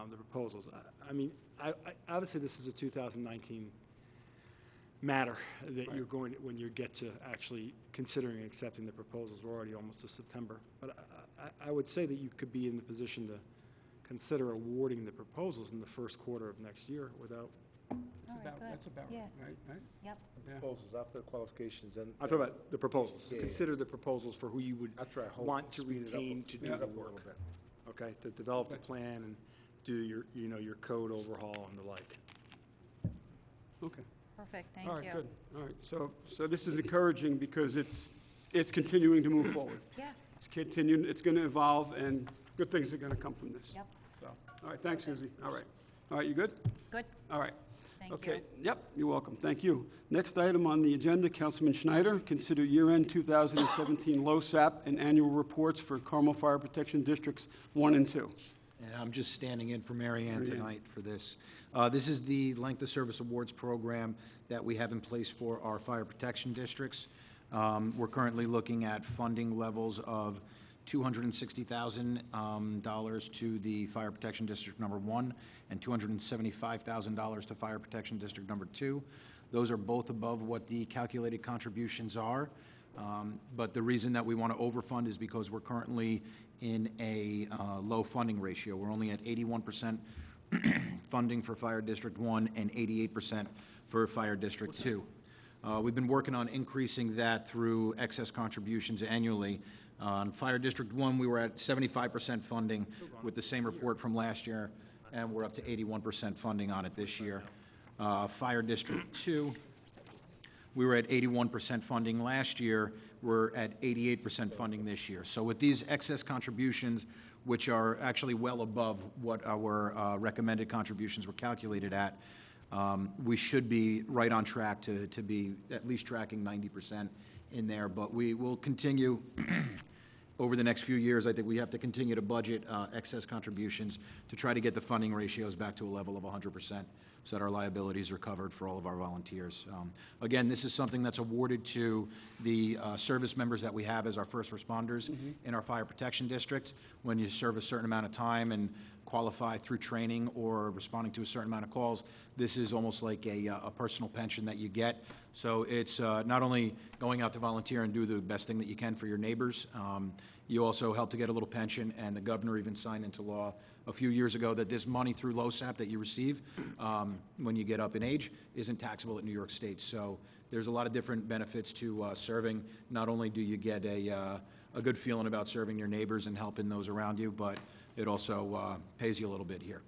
the proposals. I mean, obviously, this is a 2019 matter that you're going to, when you get to actually considering and accepting the proposals. We're already almost to September. But I would say that you could be in the position to consider awarding the proposals in the first quarter of next year without. All right, good. That's about Yeah. right? Yep. Proposals after the qualifications and. I'm talking about the proposals. Yeah. Consider the proposals for who you would That's right, hope want to speed it up retain to do speed it the up a little work. bit. Okay, to develop the plan and do your, your code overhaul and the like. Okay. Perfect, thank All right, you. good. All right, so this is encouraging because it's continuing to move forward. Yeah, It's continuing, it's going to evolve, and good things are going to come from this. yep, So, all right, thanks, Susie. All right, you good? good, All right. thank you. Okay, yep, you're welcome. Thank you. Next item on the agenda, Councilman Schneider, consider year-end 2017 LoSAP and annual reports for Carmel Fire Protection Districts 1 and 2. And I'm just standing in for Mary Ann tonight for this. This is the Length of Service Awards program that we have in place for our fire protection districts. We're currently looking at funding levels of $260,000 to the Fire Protection District Number 1 and $275,000 to Fire Protection District Number 2. Those are both above what the calculated contributions are. But the reason that we want to overfund is because we're currently in a low funding ratio. We're only at 81% funding for Fire District 1 and 88% for Fire District 2. We've been working on increasing that through excess contributions annually. On Fire District 1, we were at 75% funding with the same report from last year, and we're up to 81% funding on it this year. Fire District 2, we were at 81% funding last year. We're at 88% funding this year. So with these excess contributions, which are actually well above what our recommended contributions were calculated at, we should be right on track to be at least tracking 90% in there. But we will continue over the next few years. I think we have to continue to budget excess contributions to try to get the funding ratios back to a level of 100%. So that our liabilities are covered for all of our volunteers. Again, this is something that's awarded to the service members that we have as our first responders in our fire protection district. When you serve a certain amount of time and qualify through training or responding to a certain amount of calls, this is almost like a personal pension that you get. So it's not only going out to volunteer and do the best thing that you can for your neighbors, you also help to get a little pension, and the governor even signed into law a few years ago that this money through LoSAP that you receive when you get up in age isn't taxable at New York State. So there's a lot of different benefits to serving. Not only do you get a good feeling about serving your neighbors and helping those around you, but it also pays you a little bit here.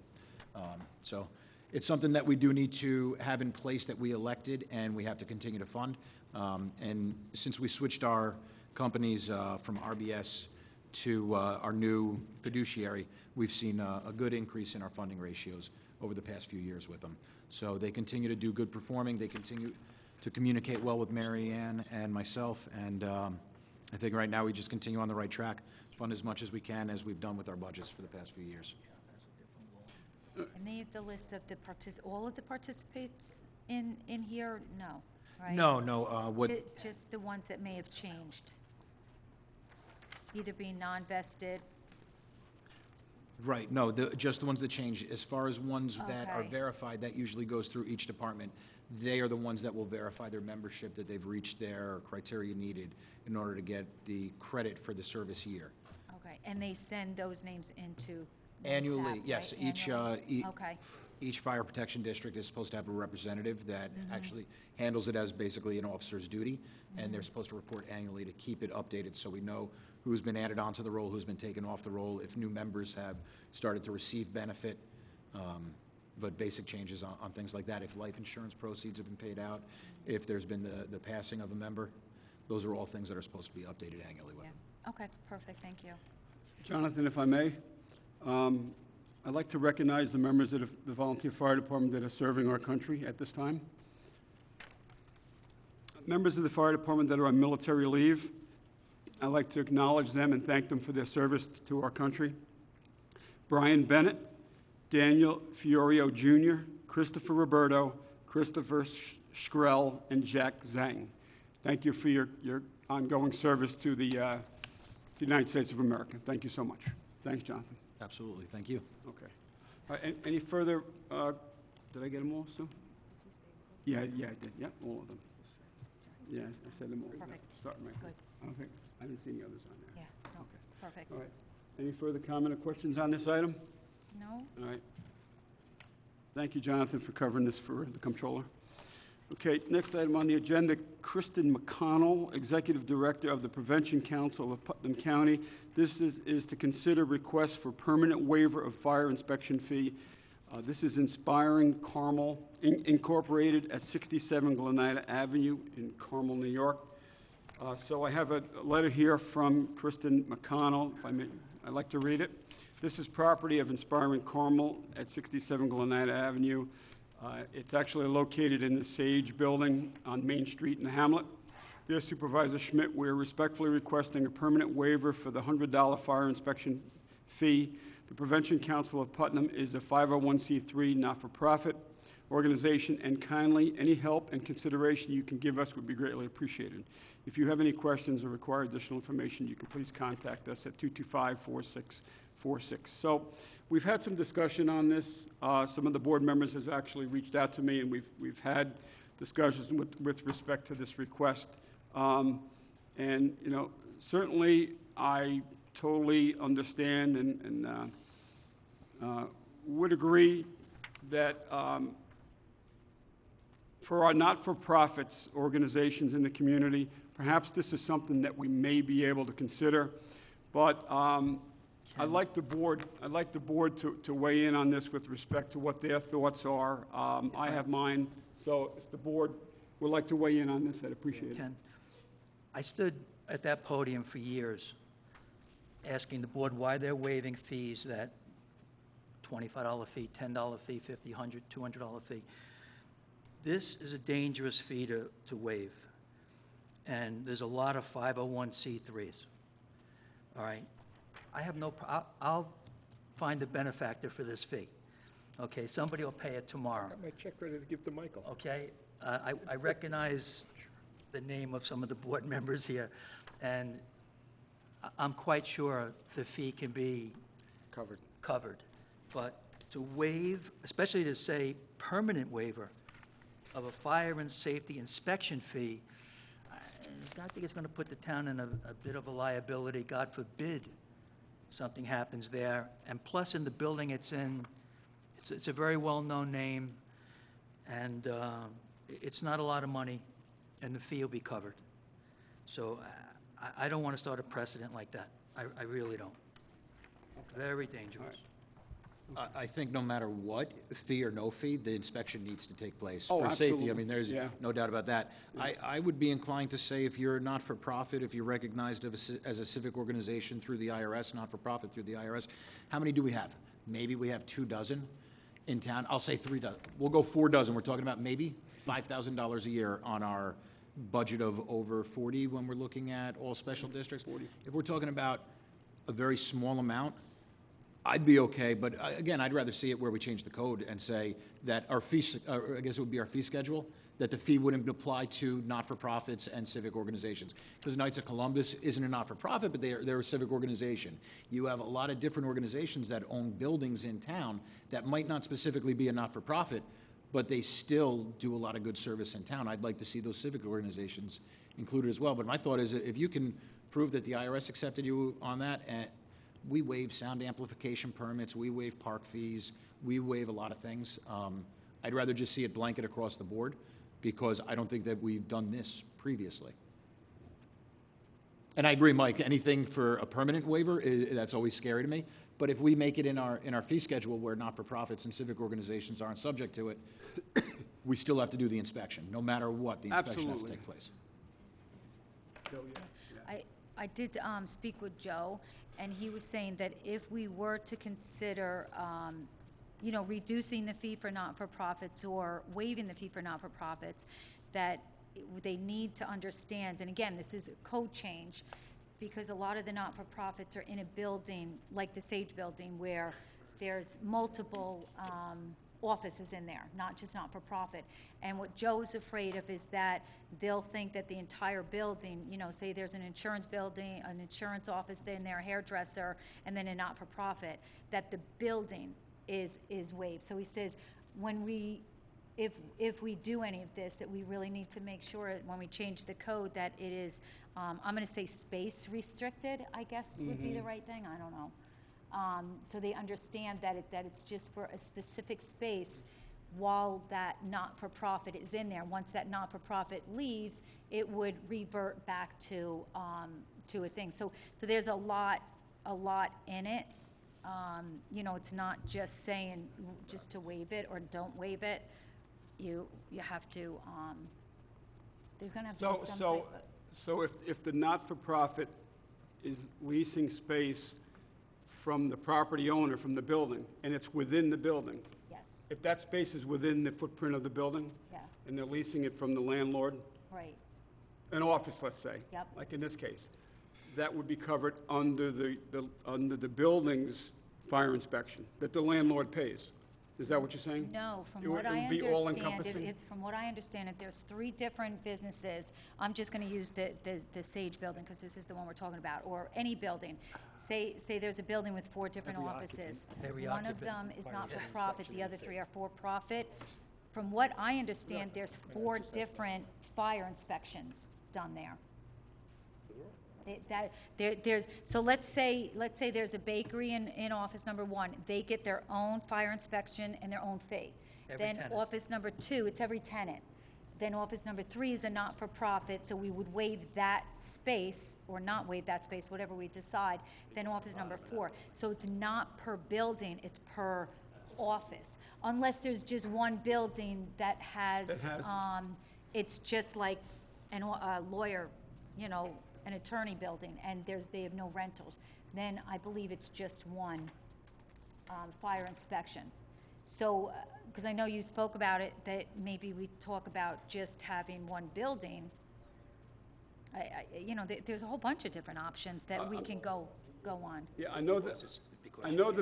So it's something that we do need to have in place that we elected, and we have to continue to fund. And since we switched our companies from RBS to our new fiduciary, we've seen a good increase in our funding ratios over the past few years with them. So they continue to do good performing. They continue to communicate well with Mary Ann and myself. And I think right now we just continue on the right track, fund as much as we can as we've done with our budgets for the past few years. And they have the list of all of the participants in here? No, right? No, Just the ones that may have changed, either being non-vested. Right, no, just the ones that change. As far as ones that are Okay. verified, that usually goes through each department. They are the ones that will verify their membership, that they've reached their criteria needed in order to get the credit for the service year. Okay, and they send those names into Annually, LoSAP, yes, right? each, Annually? Okay, Each fire protection district is supposed to have a representative that actually handles it as basically an officer's duty, and they're supposed to report annually to keep it updated so we know who's been added onto the roll, who's been taken off the roll, if new members have started to receive benefit, but basic changes on things like that. If life insurance proceeds have been paid out, if there's been the passing of a member, those are all things that are supposed to be updated annually with. Yeah. Okay, perfect, thank you. Jonathan, if I may, I'd like to recognize the members of the volunteer fire department that are serving our country at this time. Members of the fire department that are on military leave, I'd like to acknowledge them and thank them for their service to our country. Brian Bennett, Daniel Fiorio Jr., Christopher Roberto, Christopher Schrell, and Jack Zhang. Thank you for your ongoing service to the United States of America. Thank you so much. Thanks, Jonathan. Absolutely, thank you. Okay. All right, any further, did I get them all, Sue? Yeah, I did, yeah, all of them. Yeah, I said them all. Perfect. Starting right. Good. I didn't see any others on there. Yeah, no, Okay. perfect. All right. Any further comment or questions on this item? No? All right. Thank you, Jonathan, for covering this for the comptroller. Okay, next item on the agenda, Kristen McConnell, Executive Director of the Prevention Council of Putnam County. This is to consider request for permanent waiver of fire inspection fee. This is Inspiring Carmel Incorporated at 67 Glenada Avenue in Carmel, New York. So I have a letter here from Kristen McConnell, if I may, I'd like to read it. This is property of Inspiring Carmel at 67 Glenada Avenue. It's actually located in the Sage Building on Main Street in Hamlet. Dear Supervisor Schmidt, we are respectfully requesting a permanent waiver for the $100 fire inspection fee. The Prevention Council of Putnam is a 501c3 not-for-profit organization, and kindly, any help and consideration you can give us would be greatly appreciated. If you have any questions or require additional information, you can please contact us at 225-4646. So we've had some discussion on this. Some of the board members have actually reached out to me, and we've had discussions with respect to this request. And, you know, certainly I totally understand and would agree that for our not-for-profits organizations in the community, perhaps this is something that we may be able to consider. But I'd like the board to weigh in on this with respect to what their thoughts are. I have mine, so if the board would like to weigh in on this, I'd appreciate it. Ken, I stood at that podium for years asking the board why they're waiving fees, that $25 fee, $10 fee, $50, $100, $200 fee. This is a dangerous fee to waive, and there's a lot of 501c3s, all right? I have no, I'll find a benefactor for this fee, okay? Somebody will pay it tomorrow, Got my check ready to give to Michael. okay? I recognize the name of some of the board members here, and I'm quite sure the fee can be covered. But to waive, especially to say permanent waiver of a fire and safety inspection fee, I think it's going to put the town in a bit of a liability. God forbid something happens there. And plus, in the building it's in, it's a very well-known name, and it's not a lot of money, and the fee will be covered. So I don't want to start a precedent like that. I really don't. Very dangerous. I think no matter what, fee or no fee, the inspection needs to take place Oh, for safety. I absolutely. mean, there's Yeah. no doubt about that. I would be inclined to say if you're not-for-profit, if you're recognized as a civic organization through the IRS, not-for-profit through the IRS, how many do we have? Maybe we have 24 in town. I'll say 3 dozen. We'll go 4 dozen. We're talking about maybe $5,000 a year on our budget of over 40 when we're looking at all special districts. 40. If we're talking about a very small amount, I'd be okay, but again, I'd rather see it where we change the code and say that our fee, I guess it would be our fee schedule, that the fee wouldn't apply to not-for-profits and civic organizations. Because Knights of Columbus isn't a not-for-profit, but they're a civic organization. You have a lot of different organizations that own buildings in town that might not specifically be a not-for-profit, but they still do a lot of good service in town. I'd like to see those civic organizations included as well. But my thought is that if you can prove that the IRS accepted you on that, and we waive sound amplification permits, we waive park fees, we waive a lot of things. I'd rather just see it blanket across the board, because I don't think that we've done this previously. And I agree, Mike, anything for a permanent waiver, that's always scary to me. But if we make it in our fee schedule where not-for-profits and civic organizazations aren't subject to it, we still have to do the inspection. No matter what, the inspection has to Absolutely. take place. I did speak with Joe, and he was saying that if we were to consider, reducing the fee for not-for-profits or waiving the fee for not-for-profits, that they need to understand, and again, this is a code change, because a lot of the not-for-profits are in a building, like the Sage Building, where there's multiple offices in there, not just not-for-profit. And what Joe's afraid of is that they'll think that the entire building, say there's an insurance building, an insurance office in there, a hairdresser, and then a not-for-profit, that the building is waived. So he says, if we do any of this, that we really need to make sure, when we change the code, that it is, I'm gonna say space restricted, I guess would be the right thing, I don't know. So they understand that it's just for a specific space while that not-for-profit is in there. Once that not-for-profit leaves, it would revert back to a thing. So there's a lot in it. It's not just saying just to waive it or don't waive it. You have to, there's gonna have to be some type of. So if the not-for-profit is leasing space from the property owner, from the building, and it's within the building, Yes, if that space is within the footprint of the building, yeah, and they're leasing it from the landlord, right, an office, let's say. Yep. Like in this case, that would be covered under the building's fire inspection, that the landlord pays. Is that what you're saying? No, It would be all-encompassing? from what I understand it, there's 3 different businesses. I'm just gonna use the Sage Building, because this is the one we're talking about, or any building. Say there's a building with 4 different Every offices. Every One of occupant them is requires not-for-profit, the other 3 are for-profit. From what I understand, there's 4 different fire inspections done there. So let's say there's a bakery in office number 1, they get their own fire inspection and their own fee. Every Then tenant. office number 2, it's every tenant. Then office number 3 is a not-for-profit, so we would waive that space, or not waive that space, whatever we decide. Then office number 4. So it's not per building, it's per office. Unless there's just one building that has, it's just like a lawyer, an attorney building, and they have no rentals. Then I believe it's just one fire inspection. So, because I know you spoke about it, that maybe we talk about just having one building. There's a whole bunch of different options that we can go on. Yeah, I know the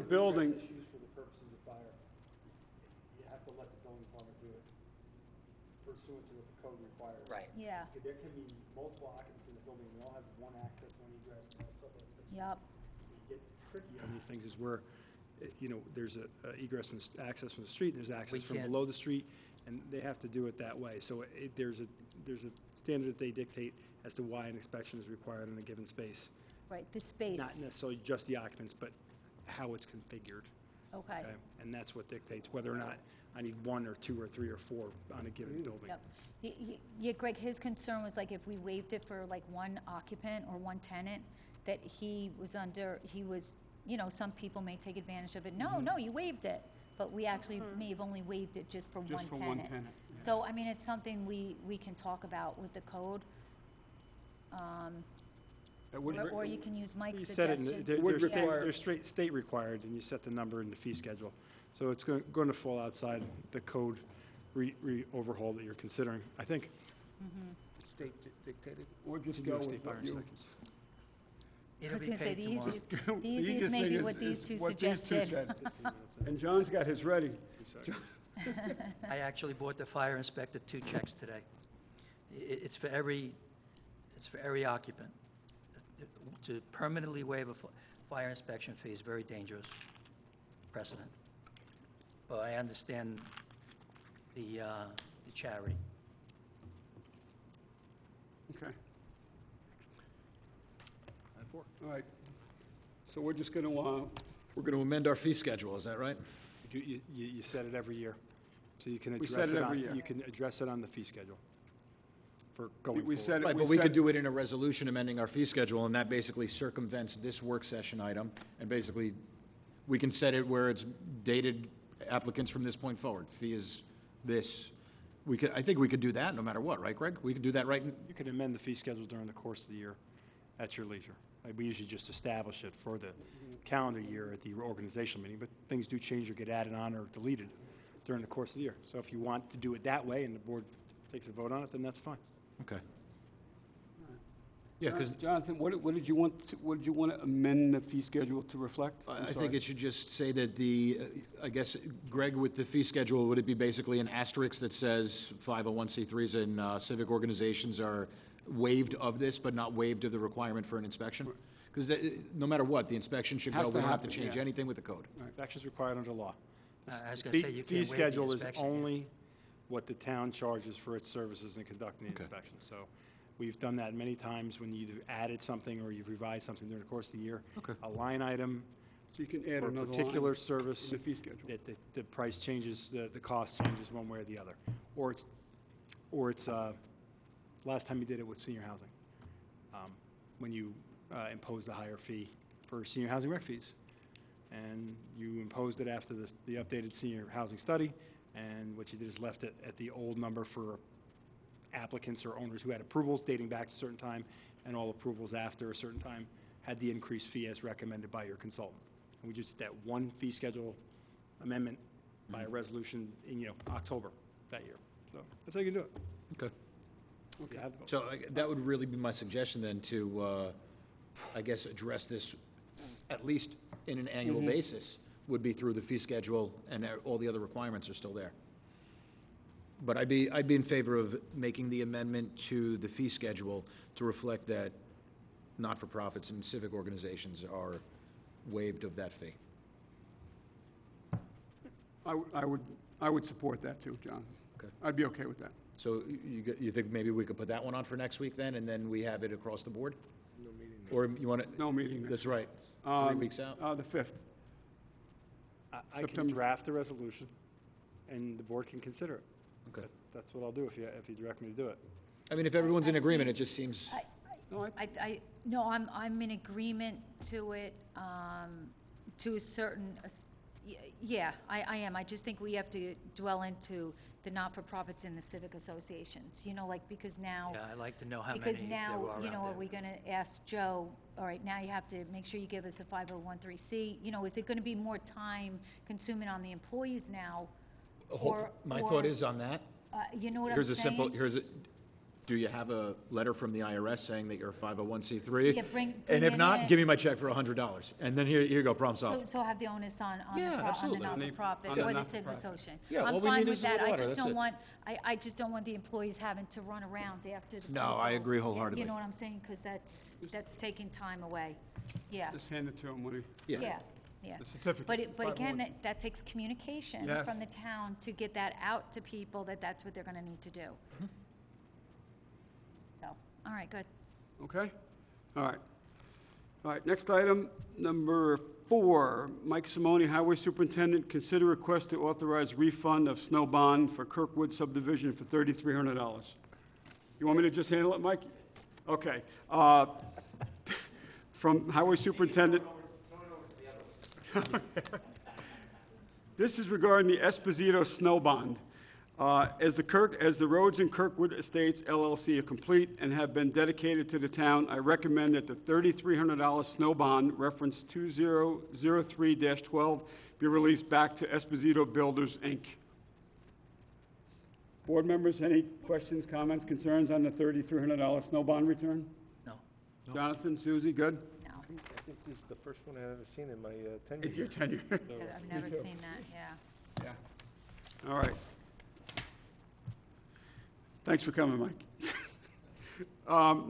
building, Used for the purposes of fire, you have to let the building department do it pursuant to what the code requires. Right. Yeah, There can be multiple occupants in the building, we all have one access, one egress, and all stuff that's. yep, Get tricky on these things is where, there's a egress and access from the street, and there's access from can't- below the street, and they have to do it that way. So there's a standard that they dictate as to why an inspection is required in a given space. right, the space. Not necessarily just the occupants, but how it's configured. Okay, And that's what dictates whether or not I need 1 or 2 or 3 or 4 on a given building. yep. Yeah, Greg, his concern was like if we waived it for like one occupant or one tenant, that he was, some people may take advantage of it. Mm-hmm. No, you waived it. But we actually may have only waived it just for one just tenant. for one tenant. yeah. So, I mean, it's something we can talk about with the code. That would Or you can use Mike's You said it, suggestion. they're Would require- they're state required, and you set the number in the fee schedule. So it's going to fall outside the code overhaul that you're considering, I think. State dictated? Or just New go York with State fire what you... inspections. I It'll was be gonna say, paid the tomorrow. easiest, The the easiest easiest may thing be is- what these is two what these two suggested. said. And John's got his ready. I actually bought the fire inspector 2 checks today. It's for every occupant. To permanently waive a fire inspection fee is very dangerous precedent. But I understand the charity. Okay. All right. So we're just going to, We're going to amend our fee schedule, is that right? You set it every year, so you can We address set it it every year. on, you can address it on the fee schedule for going We forward. said it. Right, but we could do it in a resolution amending our fee schedule, and that basically circumvents this work session item, and basically, we can set it where it's dated applicants from this point forward. Fee is this. I think we could do that no matter what, right, Greg? We could do that right, You can amend the fee schedule during the course of the year at your leisure. We usually just establish it for the calendar year at the organizational meeting, but things do change or get added on or deleted during the course of the year. So if you want to do it that way and the board takes a vote on it, then that's fine. okay. Yeah, because Jonathan, what did you want, what did you want to amend the fee schedule to reflect? I think it should just say that I guess, Greg, with the fee schedule, would it be basically an asterisk that says 501c3s and civic organizations are waived of this, but not waived of the requirement for an inspection? Because no matter what, the inspection should go, Has we to don't have to happen, change yeah. anything with the code. Actions required under law. I was The gonna say, you can't Fee waive the schedule is inspection, yeah. only what the town charges for its services in conducting the Okay. inspection. So we've done that many times when you either added something or you've revised something during the course of the year. Okay. A line item So you can add for a another particular line service, in the fee schedule. that the price changes, the cost changes one way or the other. Or it's, last time you did it with senior housing, when you imposed a higher fee for senior housing rec fees. And you imposed it after the updated senior housing study, and what you did is left it at the old number for applicants or owners who had approvals dating back to a certain time, and all approvals after a certain time had the increased fee as recommended by your consultant. And we just did that one fee schedule amendment by a resolution in, October that year. So that's how you can do it. Okay. If you have the vote. So that would really be my suggestion then to, I guess, address this at least in an annual basis, would be through the fee schedule, and all the other requirements are still there. But I'd be in favor of making the amendment to the fee schedule to reflect that not-for-profits and civic organizations are waived of that fee. I would support that too, John. Okay. I'd be okay with that. So you think maybe we could put that one on for next week then, and then we have it across the board? No meeting. Or you want to? No meeting next That's right. 3 weeks out? The 5th. I can September. draft a resolution, and the board can consider it. Okay. That's what I'll do if you direct me to do it. I mean, if everyone's in agreement, it just seems, No, I'm in agreement to it, to a certain, yeah, I am. I just think we have to dwell into the not-for-profits and the civic associations, because now. Yeah, I'd like to know how many Because there now, are out are there. we gonna ask Joe, all right, now you have to make sure you give us a 501(c)(3). Is it gonna be more time consuming on the employees now? my or- thought is on that. You know what I'm Here's a saying? simple, do you have a letter from the IRS saying that you're a 501c3? Yeah, bring And if it not, in. give me my check for $100, and then here you go, problem solved. So have the onus on Yeah, the absolutely. not-for-profit On the or the civic not-for-profit. association. Yeah, all we I'm fine need with is a that. little I letter, just that's don't it. want, I just don't want the employees having to run around after the. No, I people. agree wholeheartedly. You know what I'm saying? Because that's taking time away. Yeah, just hand it to him when yeah. the certificate. But again, 501c. that takes communication Yes. from the town to get that out to people, that's what they're gonna need to do. Mm-hmm. So, all right, good. Okay? All right. All right, next item, number 4, Mike Simone, Highway Superintendent, consider request to authorize refund of snow bond for Kirkwood subdivision for $3,300. You want me to just handle it, Mike? Okay. From Highway Superintendent. This is regarding the Esposito snow bond. As the roads in Kirkwood Estates LLC are complete and have been dedicated to the town, I recommend that the $3,300 snow bond, reference 2003-12, be released back to Esposito Builders, Inc. Board members, any questions, comments, concerns on the $3,300 snow bond return? No. Jonathan, Susie, good? No, I think this is the first one I've ever seen in my tenure. It's your tenure. I've never seen that, yeah. Yeah. All right. Thanks for coming, Mike.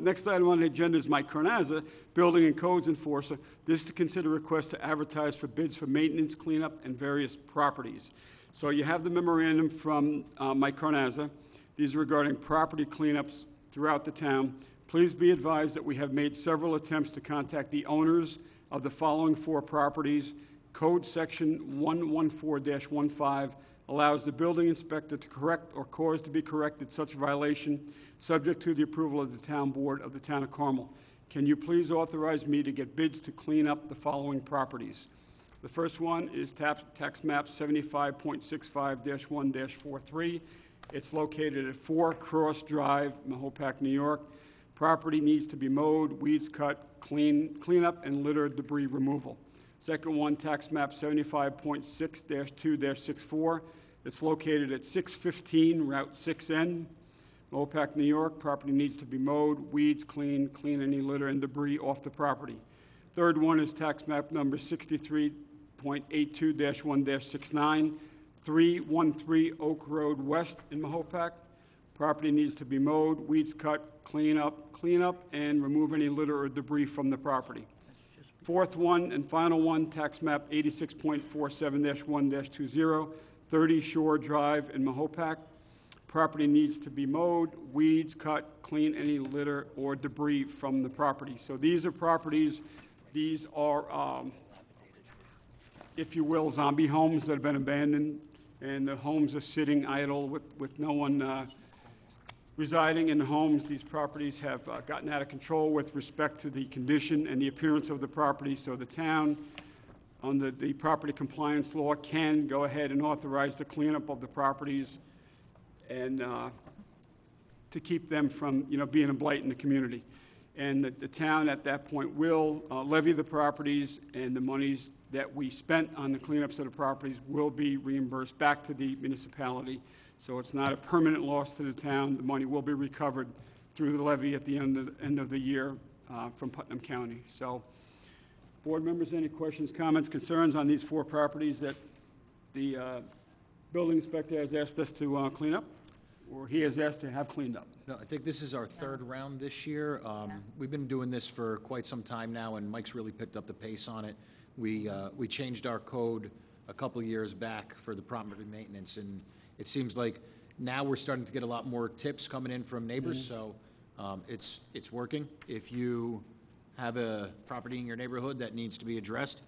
Next item on the agenda is Mike Carnazza, Building and Codes Enforcer. This is to consider request to advertise for bids for maintenance, cleanup, and various properties. So you have the memorandum from Mike Carnazza. These are regarding property cleanups throughout the town. Please be advised that we have made several attempts to contact the owners of the following 4 properties: Code Section 114-15 allows the building inspector to correct or cause to be corrected such violation, subject to the approval of the town board of the town of Carmel. Can you please authorize me to get bids to clean up the following properties? The first one is tax map 75.65-1-43. It's located at 4 Cross Drive, Mahopac, New York. Property needs to be mowed, weeds cut, cleanup, and litter debris removal. Second one, tax map 75.6-2-64. It's located at 615 Route 6N, Mahopac, New York. Property needs to be mowed, weeds clean any litter and debris off the property. Third one is tax map number 63.82-1-69, 313 Oak Road West in Mahopac. Property needs to be mowed, weeds cut, clean up, and remove any litter or debris from the property. Fourth one and final one, tax map 86.47-1-20, 30 Shore Drive in Mahopac. Property needs to be mowed, weeds cut, clean any litter or debris from the property. So these are properties, these are, if you will, zombie homes that have been abandoned, and the homes are sitting idle with no one residing in the homes. These properties have gotten out of control with respect to the condition and the appearance of the property, so the town, under the property compliance law, can go ahead and authorize the cleanup of the properties and to keep them from, being a blight in the community. And the town at that point will levy the properties, and the monies that we spent on the cleanups of the properties will be reimbursed back to the municipality. So it's not a permanent loss to the town. The money will be recovered through the levy at the end of the year from Putnam County. So, board members, any questions, comments, concerns on these 4 properties that the building inspector has asked us to clean up, or he has asked to have cleaned up? No, I think this is our third round this year. We've been doing this for quite some time now, and Mike's really picked up the pace on it. We changed our code a couple years back for the property maintenance, and it seems like now we're starting to get a lot more tips coming in from neighbors, so it's working. If you have a property in your neighborhood that needs to be addressed,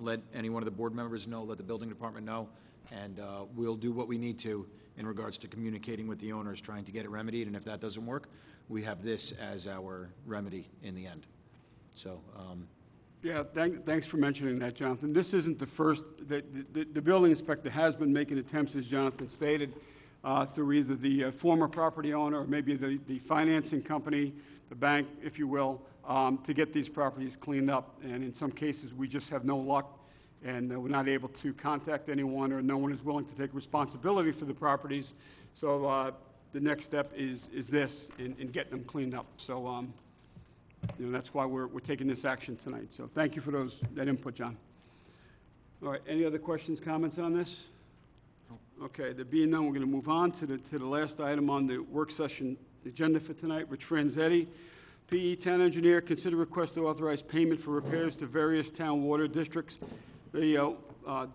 let any one of the board members know, let the building department know, and we'll do what we need to in regards to communicating with the owners, trying to get it remedied, and if that doesn't work, we have this as our remedy in the end. So, Yeah, thanks for mentioning that, Jonathan. This isn't the first, the building inspector has been making attempts, as Jonathan stated, through either the former property owner or maybe the financing company, the bank, if you will, to get these properties cleaned up. And in some cases, we just have no luck, and we're not able to contact anyone, or no one is willing to take responsibility for the properties. So the next step is this, in getting them cleaned up. So, that's why we're taking this action tonight. So thank you for that input, John. All right, any other questions, comments on this? Okay, there being none, we're going to move on to the last item on the work session agenda for tonight. Rich Franzetti, PE Town Engineer, consider request to authorize payment for repairs to various town water districts. The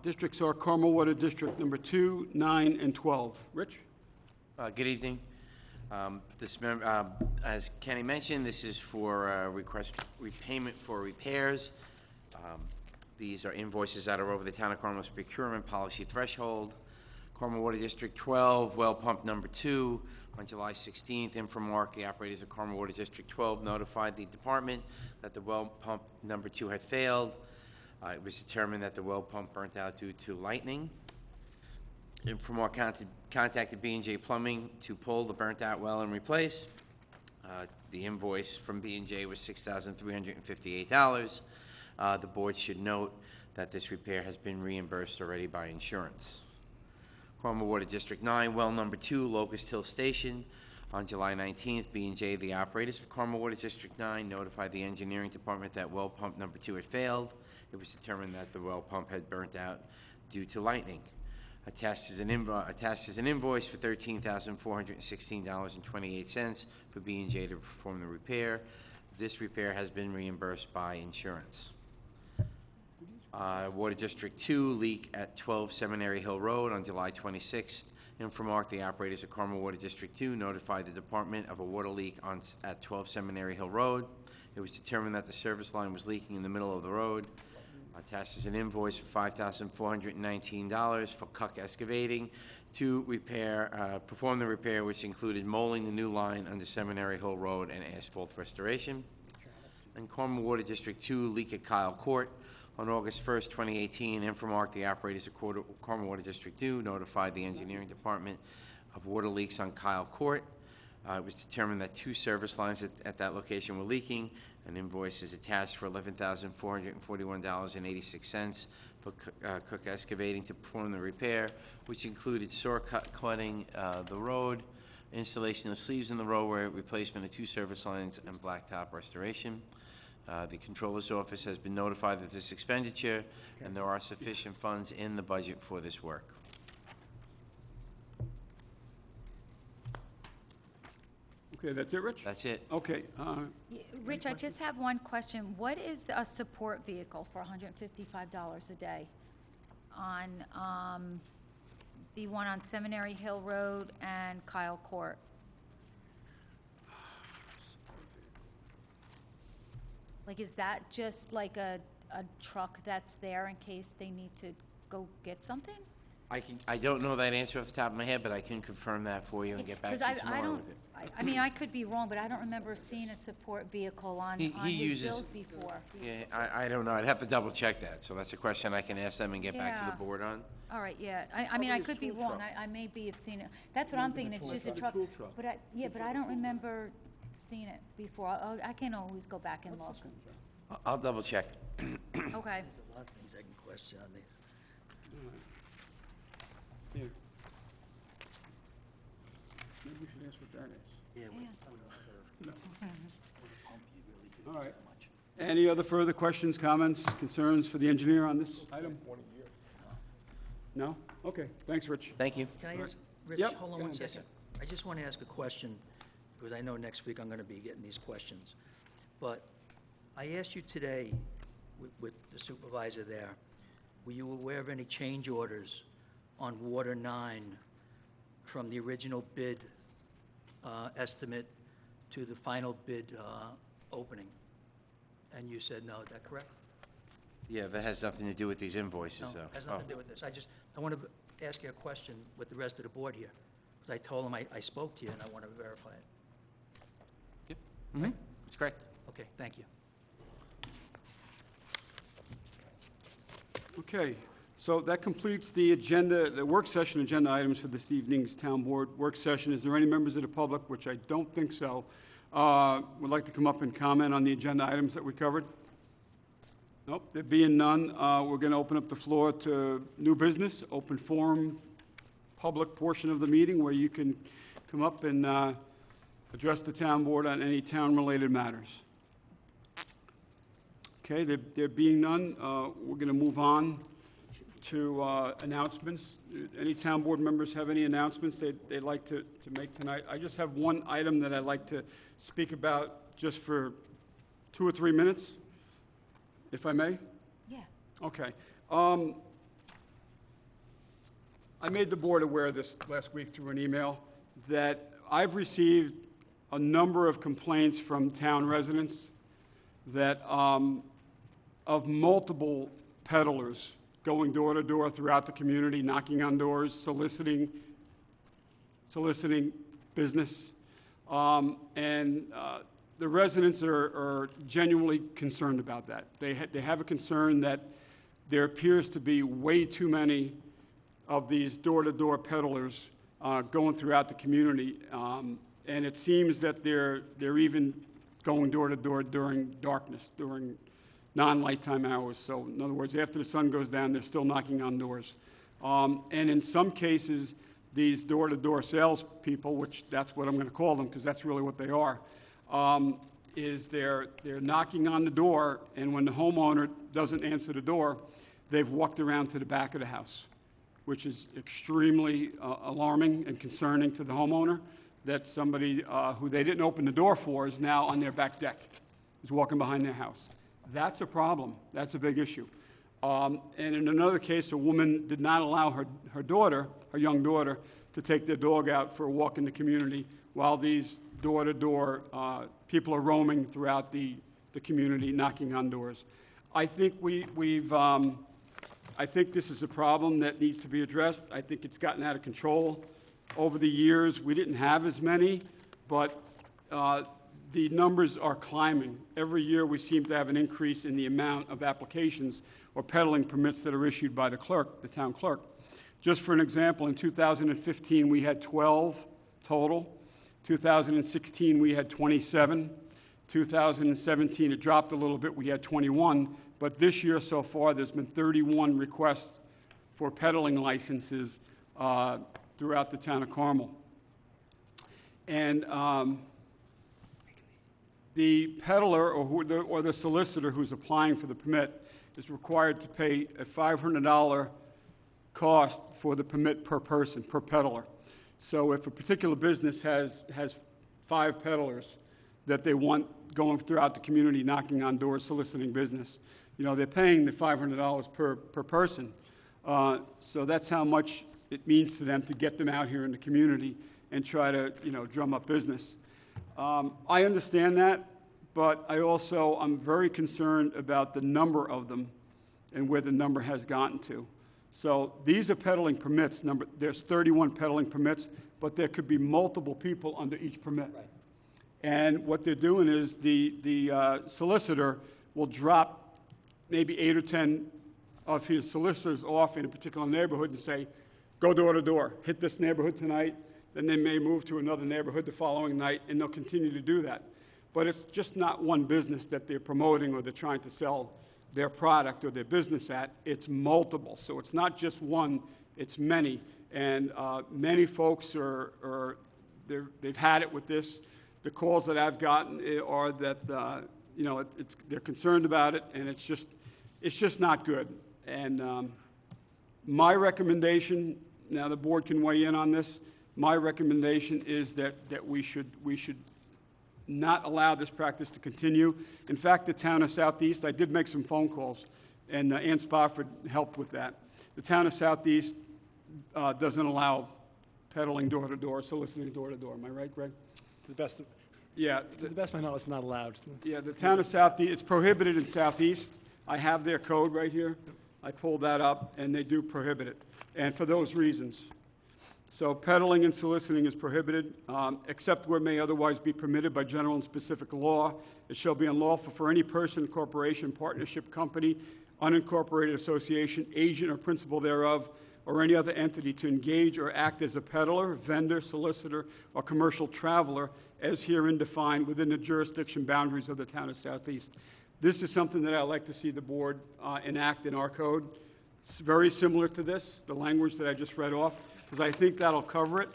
districts are Carmel Water District number 2, 9, and 12. Rich? Good evening. As Kenny mentioned, this is for request repayment for repairs. These are invoices that are over the Town of Carmel's procurement policy threshold. Carmel Water District 12, well pump number 2. On July 16th, Infomark, the operators of Carmel Water District 12, notified the department that the well pump number 2 had failed. It was determined that the well pump burnt out due to lightning. Infomark contacted B&J Plumbing to pull the burnt-out well and replace. The invoice from B&J was $6,358. The board should note that this repair has been reimbursed already by insurance. Carmel Water District 9, well number 2, Locust Hill Station. On July 19th, B&J, the operators for Carmel Water District 9, notified the engineering department that well pump number 2 had failed. It was determined that the well pump had burnt out due to lightning. Attached is an invoice for $13,416.28 for B&J to perform the repair. This repair has been reimbursed by insurance. Water District 2, leak at 12 Seminary Hill Road on July 26th. Infomark, the operators of Carmel Water District 2, notified the department of a water leak at 12 Seminary Hill Road. It was determined that the service line was leaking in the middle of the road. Attached is an invoice for $5,419 for Cook Excavating to perform the repair, which included molding the new line under Seminary Hill Road and asphalt restoration. And Cornwall Water District 2 leak at Kyle Court. On August 1st, 2018, Infomark, the operators of Cornwall Water District 2, notified the engineering department of water leaks on Kyle Court. It was determined that 2 service lines at that location were leaking. An invoice is attached for $11,441.86 for Cook Excavating to perform the repair, which included saw cutting the road, installation of sleeves in the roadway, replacement of 2 service lines, and blacktop restoration. The Controller's Office has been notified of this expenditure, and there are sufficient funds in the budget for this work. Okay, that's it, Rich? That's it. Okay, Rich, I just have one question. What is a support vehicle for $155 a day on the one on Seminary Hill Road and Kyle Court? Like, is that just like a truck that's there in case they need to go get something? I don't know that answer off the top of my head, but I can confirm that for you and get back to you Because I tomorrow don't, with it. I mean, I could be wrong, but I don't remember seeing a support vehicle on He his uses- bills before. Yeah, I don't know. I'd have to double check that, so that's a question I can ask them and get back to Yeah. the board on. All right, yeah. I mean, I Probably a could be tool wrong. truck. I maybe have seen it. That's what I'm thinking. It's just a truck. tool truck. But I don't remember seeing it before. I can always go back and look. I'll double check. Okay. There's a lot of things I can question on these. here. Maybe we should ask what that is. Yeah, Yeah. All right. Any other further questions, comments, concerns for the engineer on this item? No? Okay, thanks, Rich. Thank you. Can I ask, Rich, Yep, hold on go one ahead. second. I just want to ask a question, because I know next week I'm going to be getting these questions. But I asked you today with the supervisor there, were you aware of any change orders on Water 9 from the original bid estimate to the final bid opening? And you said no, is that correct? Yeah, that has nothing to do with these invoices, No, though. has nothing to do with this. I want to ask you a question with the rest of the board here. Because I told them I spoke to you and I want to verify it. Yep. Mm-hmm. That's correct. Okay, thank you. Okay, so that completes the agenda, the work session agenda items for this evening's town board work session. Is there any members of the public, which I don't think so, would like to come up and comment on the agenda items that we covered? Nope, there being none, we're going to open up the floor to new business, open forum, public portion of the meeting where you can come up and address the town board on any town-related matters. Okay, there being none, we're going to move on to announcements. Any town board members have any announcements they'd like to make tonight? I just have one item that I'd like to speak about just for 2 or 3 minutes, if I may. Yeah. Okay. I made the board aware of this last week through an email, that I've received a number of complaints from town residents that, of multiple peddlers going door to door throughout the community, knocking on doors, soliciting business. The residents are genuinely concerned about that. They have a concern that there appears to be way too many of these door-to-door peddlers going throughout the community. And it seems that they're even going door-to-door during darkness, during non-lighttime hours. So in other words, after the sun goes down, they're still knocking on doors. And in some cases, these door-to-door salespeople, which that's what I'm going to call them because that's really what they are, is they're knocking on the door, and when the homeowner doesn't answer the door, they've walked around to the back of the house, which is extremely alarming and concerning to the homeowner, that somebody who they didn't open the door for is now on their back deck, is walking behind their house. That's a problem. That's a big issue. And in another case, a woman did not allow her daughter, her young daughter, to take their dog out for a walk in the community while these door-to-door people are roaming throughout the community, knocking on doors. I think I think this is a problem that needs to be addressed. I think it's gotten out of control. Over the years, we didn't have as many, but the numbers are climbing. Every year, we seem to have an increase in the amount of applications or peddling permits that are issued by the clerk, the town clerk. Just for an example, in 2015, we had 12 total. 2016, we had 27. 2017, it dropped a little bit, we had 21. But this year so far, there's been 31 requests for peddling licenses throughout the town of Carmel. And the peddler or the solicitor who's applying for the permit is required to pay a $500 cost for the permit per person, per peddler. So if a particular business has 5 peddlers that they want going throughout the community, knocking on doors, soliciting business, they're paying the $500 per person. So that's how much it means to them to get them out here in the community and try to, drum up business. I understand that, but I'm very concerned about the number of them and where the number has gotten to. So these are peddling permits. There's 31 peddling permits, but there could be multiple people under each permit. Right. And what they're doing is the solicitor will drop maybe 8 or 10 of his solicitors off in a particular neighborhood and say, go door to door, hit this neighborhood tonight, then they may move to another neighborhood the following night, and they'll continue to do that. But it's just not one business that they're promoting or they're trying to sell their product or their business at. It's multiple. So it's not just one, it's many. And many folks they've had it with this. The calls that I've gotten are that, they're concerned about it, and it's just not good. And my recommendation, now the board can weigh in on this, my recommendation is that we should not allow this practice to continue. In fact, the town of Southeast, I did make some phone calls, and Ann Spofford helped with that. The town of Southeast doesn't allow peddling door-to-door, soliciting door-to-door. Am I right, Greg? To the best of, Yeah. to the best of my knowledge, it's not allowed. Yeah, the town of Southeast, it's prohibited in Southeast. I have their code right here. I pulled that up, and they do prohibit it, and for those reasons. So peddling and soliciting is prohibited, except where it may otherwise be permitted by general and specific law. It shall be unlawful for any person, corporation, partnership, company, unincorporated association, agent or principal thereof, or any other entity to engage or act as a peddler, vendor, solicitor, or commercial traveler as herein defined within the jurisdiction boundaries of the town of Southeast. This is something that I'd like to see the board enact in our code. It's very similar to this, the language that I just read off, because I think that'll cover it.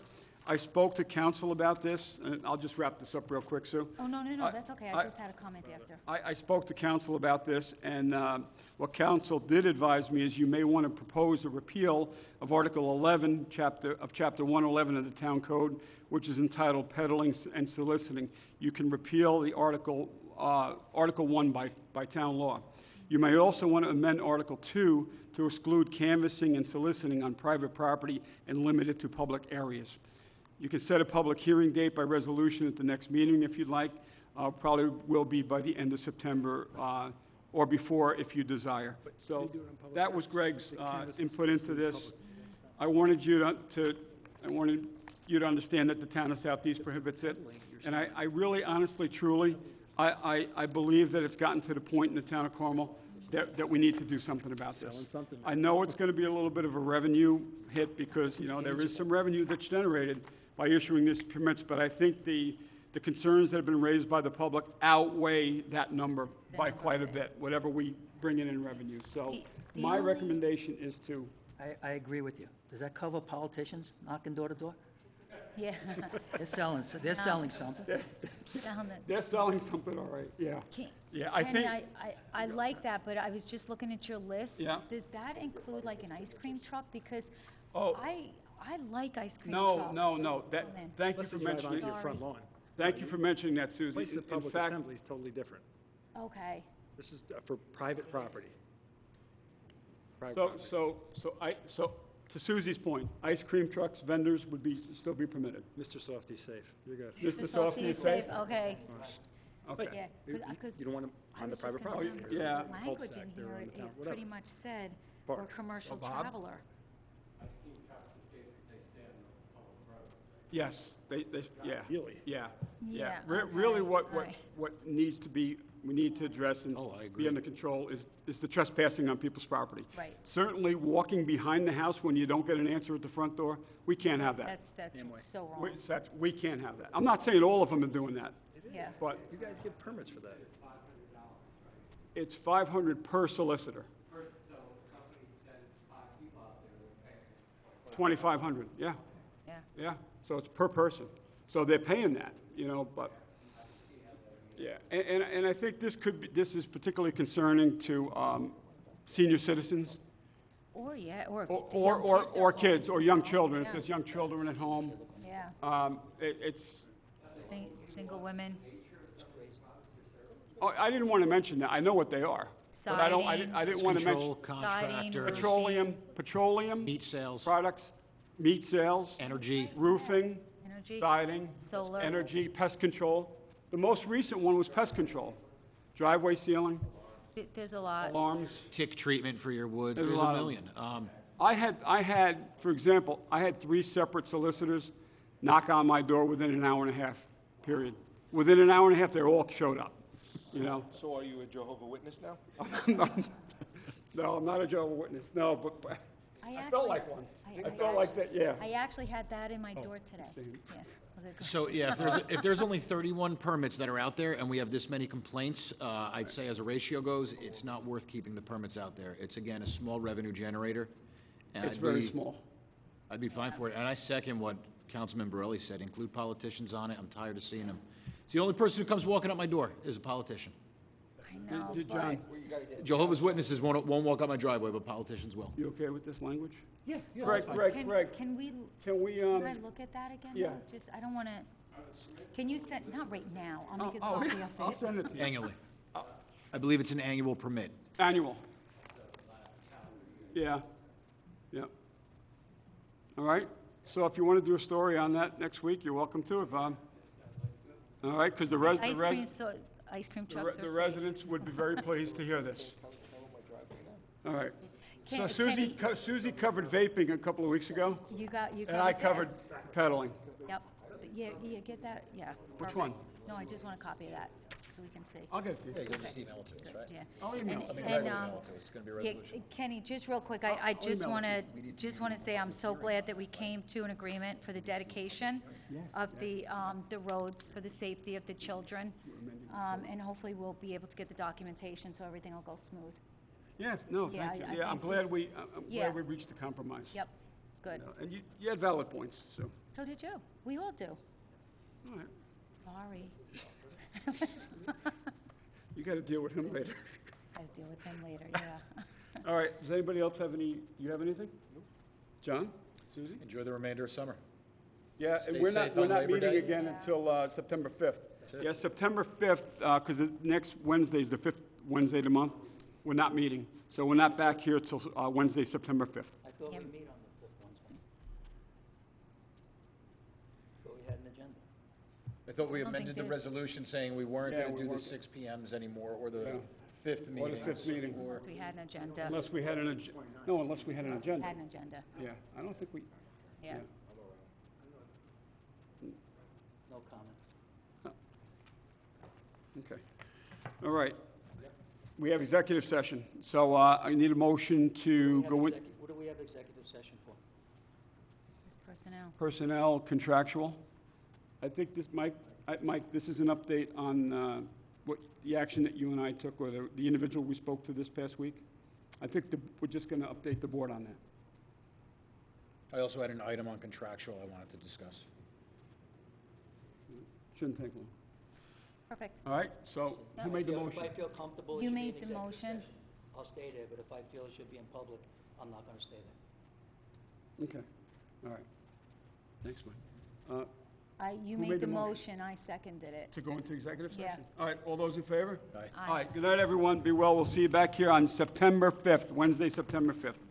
I spoke to council about this, and I'll just wrap this up real quick, Sue. Oh, no, that's okay. I just had a comment after. I spoke to council about this, and what council did advise me is you may want to propose a repeal of Article 11, Chapter 111 of the Town Code, which is entitled Peddling and Soliciting. You can repeal the Article 1 by town law. You may also want to amend Article 2 to exclude canvassing and soliciting on private property and limit it to public areas. You can set a public hearing date by resolution at the next meeting if you'd like. Probably will be by the end of September or before if you desire. So that was Greg's input into this. I wanted you to understand that the town of Southeast prohibits it. And I really, honestly, truly, I believe that it's gotten to the point in the town of Carmel that we need to do something about this. I know it's going to be a little bit of a revenue hit because, there is some revenue that's generated by issuing these permits, but I think the concerns that have been raised by the public outweigh that number by quite a bit, whatever we bring in revenue. So my recommendation is to... I agree with you. Does that cover politicians knocking door to door? Yeah. They're selling something. They're selling something, all right, yeah. Yeah, I Kenny, think... I like that, but I was just looking at your list. Yeah. Does that include like an ice cream truck? Because Oh. I like ice cream trucks. No. Thank you Unless for they drive mentioning. onto your front lawn. Thank you for mentioning that, Susie. Place of In public fact, assembly is totally different. Okay. This is for private property. Private So, property. to Susie's point, ice cream trucks, vendors would still be permitted. Mr. Softy's safe. You're good. Mr. The Softy is safe? Okay. Okay. Yeah, because You don't want them I on the was just private property. concerned or Yeah. with the language in cul-de-sac or here, on the town, it whatever. pretty much said, or Park. commercial Bob? traveler. Yes, yeah. Really? Yeah, yeah. Yeah, Really, okay, what alright. needs to be, we need to address and Oh, I be agree. under control is the trespassing on people's property. Right. Certainly, walking behind the house when you don't get an answer at the front door, we can't have that. That's so We- wrong, We can't have that. I'm not saying all of them are doing that, yeah. but You guys get permits for that. it's 500 per solicitor. First, so the company said it's 5 people out there that are paying. 2,500, yeah, Yeah, yeah. So it's per person. So they're paying that, but, yeah. And I think this is particularly concerning to senior citizens or, yeah, or. or kids or young children, if Yeah. there's young children at home. Yeah, It's, single women, oh, I didn't want to mention that. I know what they are. But I don't, I didn't want to mention. Control, Siding, contractor, Petroleum meat sales, products, meat sales, energy. roofing, Energy. siding. Solar. Energy, pest control. The most recent one was pest control. Driveway sealing, there's a lot. alarms. Tick treatment for your woods, There's a there's lot a of million. I had, for example, I had 3 separate solicitors knock on my door within an hour and a half, period. Within an hour and a half, they all showed up, So are you a Jehovah's Witness now? No, I'm not a Jehovah's Witness, no, but I felt actually- like one. I I felt like that, yeah. I actually had that in my door today. same. Yeah. Okay, good. So, yeah, if there's only 31 permits that are out there and we have this many complaints, I'd say as a ratio goes, it's not worth keeping the permits out there. It's, again, a small revenue generator. and It's I'd very be- small. I'd be fine for it. And I second what Councilman Borelli said, include politicians on it. I'm tired of seeing them. It's the only person who comes walking up my door is a politician. I know, Did but John, Jehovah's Witnesses won't walk up my driveway, but politicians will. you okay with this language? Yeah, yeah. Greg, can we, can we, can I look at that again? yeah. though? Just, I don't want to, can you send, not right now, I'll make a oh, copy yeah, of I'll it. send it to you. Annually. I believe it's an annual permit. Annual. Yeah, yeah. All right, so if you want to do a story on that next week, you're welcome to it, Bob. All right, because the Ice cream trucks are the safe. residents would be very pleased to hear this. All right. So Can- Susie, Kenny- Susie covered vaping a couple of weeks ago, You covered and I covered this. pedaling. Yep, yeah, get that, yeah. Which one? perfect. No, I just want a copy of that, so we can see. I'll get it to you. just email it to us, right? Yeah. I'll email it. It's gonna be a Yeah, Kenny, just real quick, I just email it want to say I'm so glad that we came to an agreement for the dedication of the roads for the safety of the children. And hopefully we'll be able to get the documentation so everything will go smooth. Yeah, no, Yeah, thank you. I Yeah, I'm think glad I'm Yeah. glad we reached a compromise. Yep, good. And you had valid points, so, So did you. We all do. all right. Sorry. You got to deal with him later. I'll deal with him later, yeah. All right, does anybody else have you have anything? John? Susie? Enjoy the remainder of summer. Yeah, and Stay we're safe not on Labor meeting Day. again Yeah. until September 5th. it. Yeah, September 5th, because next Wednesday is the 5th Wednesday of the month. We're not meeting, so we're not back here till Wednesday, September 5th. I thought we Yep. meet on the 5th Wednesday. Thought we had an agenda. I thought we I don't think amended the there's- resolution saying we weren't Yeah, gonna we do the weren't. 6 PMs anymore, or Yeah. the 5th Or the meetings. 5th meeting. or- Unless we had an agenda. Unless we had unless we had an agenda. Had an agenda, Yeah, I don't think we, yeah. No comment. okay. All right. We have executive session, so I need a motion to go in, What do we have executive session for? This is personnel. personnel, contractual. I think this, Mike, this is an update on what, the action that you and I took, or the individual we spoke to this past week. I think we're just going to update the board on that. I also had an item on contractual I wanted to discuss. Shouldn't take long. Perfect. All right, so who made the motion? If I feel comfortable, it You should be an made the executive motion. session, I'll stay there, but if I feel it should be in public, I'm not gonna stay there. Okay, all right. Thanks, Mike. You Who made made the the motion? motion, I seconded it. To go into executive Yeah. session? All right, all those in favor? Aye. All right, good night, everyone. Be well. We'll see you back here on September 5th, Wednesday, September 5th.